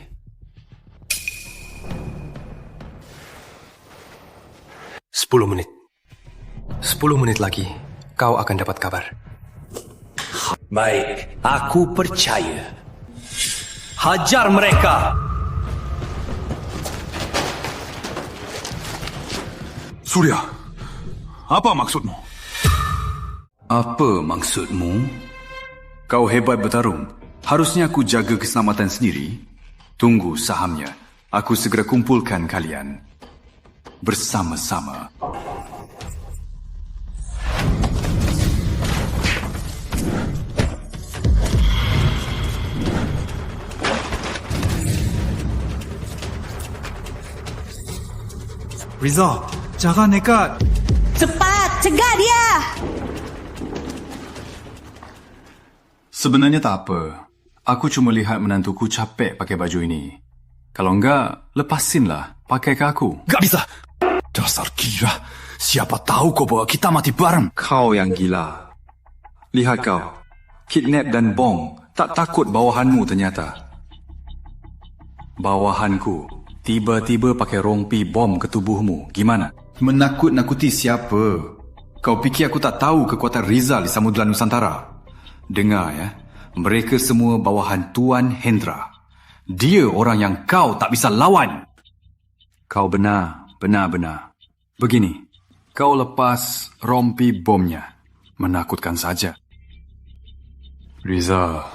Sepuluh menit lagi, kau akan dapat kabar. Baik, aku percaya. Hajar mereka! Surya, apa maksudmu? Apa maksudmu? Kau hebat bertarung. Harusnya aku jaga keselamatan sendiri. Tunggu sahamnya. Aku segera kumpulkan kalian. Bersama-sama. Rizal, jangan nekat. Cepat, cegah dia! Sebenarnya tak apa. Aku cuma lihat menantuku capek pakai baju ini. Kalau enggak, lepasinlah. Pakai ke aku. Gak bisa. Dasar gila. Siapa tahu kau bawa kita mati bareng. Kau yang gila. Lihat kau. Kidnap dan bom. Tak takut bawahanmu ternyata. Bawahanku tiba-tiba pakai rompi bom ke tubuhmu. Gimana? Menakut-nakuti siapa? Kau fikir aku tak tahu kekuatan Rizal di Samudra Nusantara? Dengar ya. Mereka semua bawahan Tuan Hendra. Dia orang yang kau tak bisa lawan. Kau benar. Begini, kau lepas rompi bomnya. Menakutkan saja. Rizal,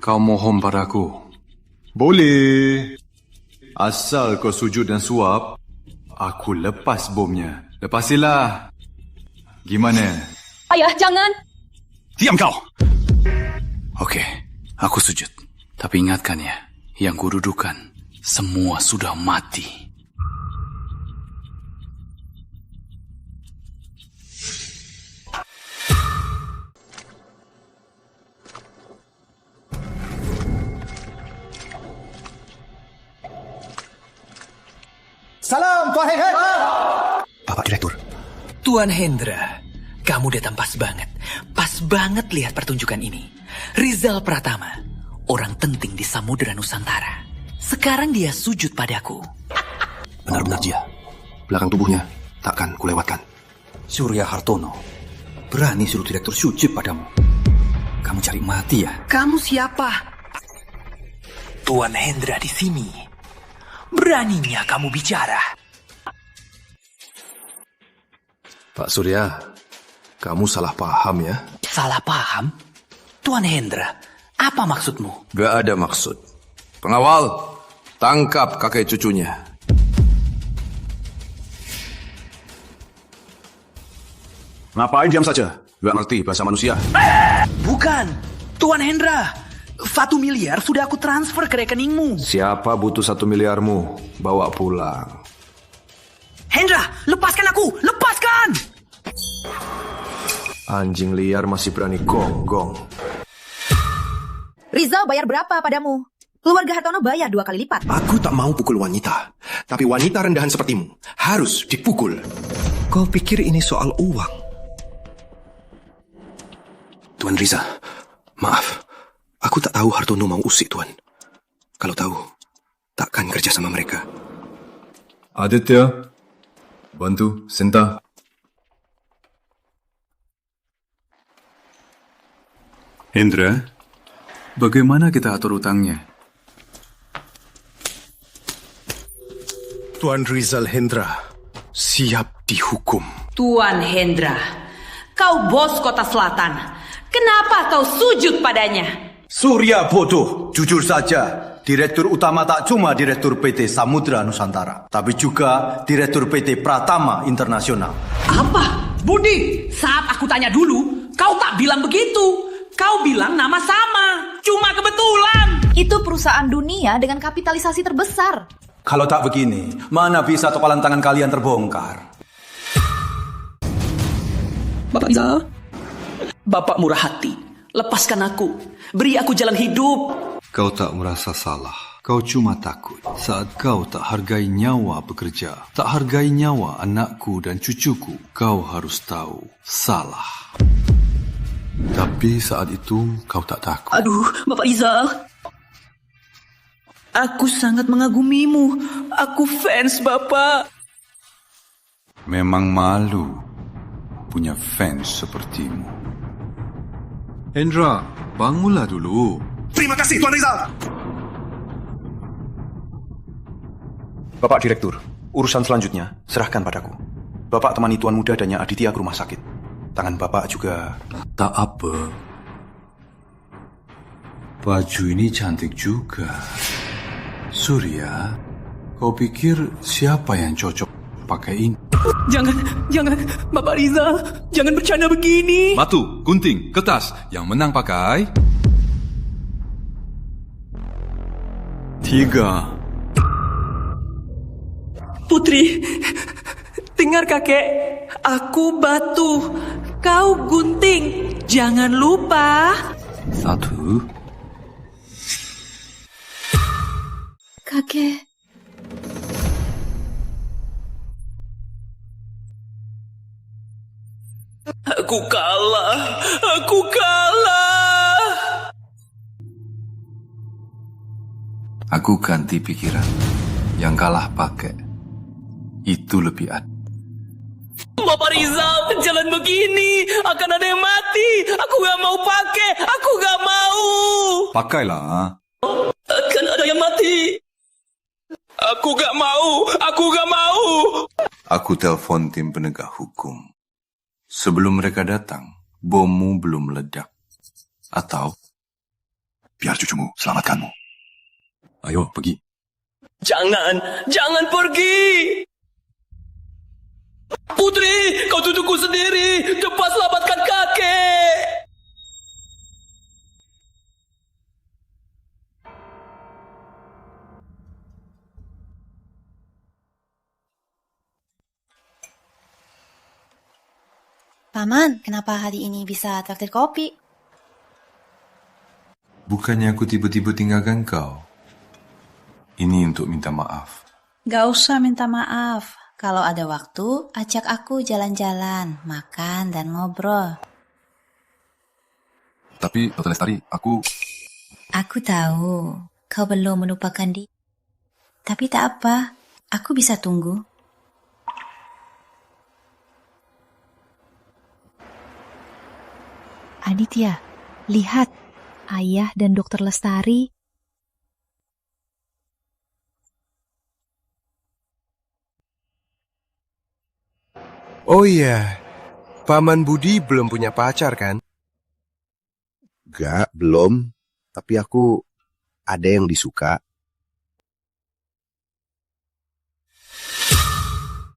kau mohon padaku. Boleh. Asal kau sujud dan suap, aku lepas bomnya. Lepasilah. Gimana? Ayah, jangan! Diam kau! Okey, aku sujud. Tapi ingatkan ya, yang kududukan Semua sudah mati. Salam, Tuan Hendra. Bapak Direktur. Tuan Hendra, kamu datang pas banget. Pas banget lihat pertunjukan ini. Rizal Pratama, orang penting di Samudra Nusantara. Sekarang dia sujud padaku. Benar-benar dia. Belakang tubuhnya takkan kulewatkan. Surya Hartono, berani suruh direktur sujud padamu. Kamu cari mati ya? Kamu siapa? Tuan Hendra di sini. Beraninya kamu bicara. Pak Surya, kamu salah paham ya? Salah paham? Tuan Hendra, apa maksudmu? Gak ada maksud. Pengawal, tangkap kakek cucunya. Ngapain diam saja? Gak ngerti bahasa manusia. Bukan, Tuan Hendra. 1 miliar sudah aku transfer ke rekeningmu. Siapa butuh 1 miliarmu? Bawa pulang. Hendra, lepaskan aku! Lepaskan! Anjing liar masih berani gonggong. Rizal bayar berapa padamu? Keluarga Hartono bayar 2 kali lipat. Aku tak mau pukul wanita. Tapi wanita rendahan sepertimu harus dipukul. Kau pikir ini soal uang? Tuan Riza, maaf. Aku tak tahu Hartono mau usik, Tuan. Kalau tahu, takkan kerja sama mereka. Aditya, bantu Sinta. Hendra, bagaimana kita atur utangnya? Tuan Rizal Hendra siap dihukum. Tuan Hendra, kau bos Kota Selatan. Kenapa kau sujud padanya? Surya bodoh, jujur saja. Direktur utama tak cuma Direktur PT Samudra Nusantara, tapi juga Direktur PT Pratama Internasional. Apa? Budi, saat aku tanya dulu, kau tak bilang begitu. Kau bilang nama sama, cuma kebetulan. Itu perusahaan dunia dengan kapitalisasi terbesar. Kalau tak begini, mana bisa topalan tangan kalian terbongkar? Bapak Rizal, Bapak murah hati. Lepaskan aku, beri aku jalan hidup. Kau tak merasa salah. Kau cuma takut saat kau tak hargai nyawa bekerja, tak hargai nyawa anakku dan cucuku. Kau harus tahu, salah. Tapi saat itu kau tak takut. Aduh, Bapak Rizal. Aku sangat mengagumimu. Aku fans Bapak. Memang malu punya fans sepertimu. Hendra, bangunlah dulu. Terima kasih, Tuan Rizal. Bapak Direktur, urusan selanjutnya serahkan padaku. Bapak temani Tuan Muda dan Nyak Aditya ke rumah sakit. Tangan Bapak juga... Tak apa. Baju ini cantik juga. Surya, kau pikir siapa yang cocok pakai ini? Jangan, Bapak Rizal. Jangan bercanda begini. Batu, gunting, kertas. Yang menang pakai 3. Putri, dengar kakek. Aku Batu, kau gunting. Jangan lupa. 1. Kakek. Aku kalah. Aku kalah. Aku ganti pikiran. Yang kalah pakai itu lebih adil. Bapak Rizal, jalan begini akan ada yang mati. Aku gak mau pakai. Aku gak mau. Pakailah. Akan ada yang mati. Aku gak mau. Aku gak mau. Aku telepon tim penegak hukum. Sebelum mereka datang, bommu belum meledak. Atau biar cucumu selamatkanmu. Ayo, pergi. Jangan pergi. Putri, kau cucuku sendiri. Cepat selamatkan kakek. Paman, kenapa hari ini bisa traktir kopi? Bukannya aku tiba-tiba tinggalkan kau. Ini untuk minta maaf. Gak usah minta maaf. Kalau ada waktu, ajak aku jalan-jalan, makan dan ngobrol. Tapi, Dr. Lestari, aku... Aku tahu, kau belum melupakan dia. Tapi tak apa, aku bisa tunggu. Aditya, lihat. Ayah dan Dokter Lestari. Oh iya, Paman Budi belum punya pacar kan? Gak, belum. Tapi aku ada yang disuka.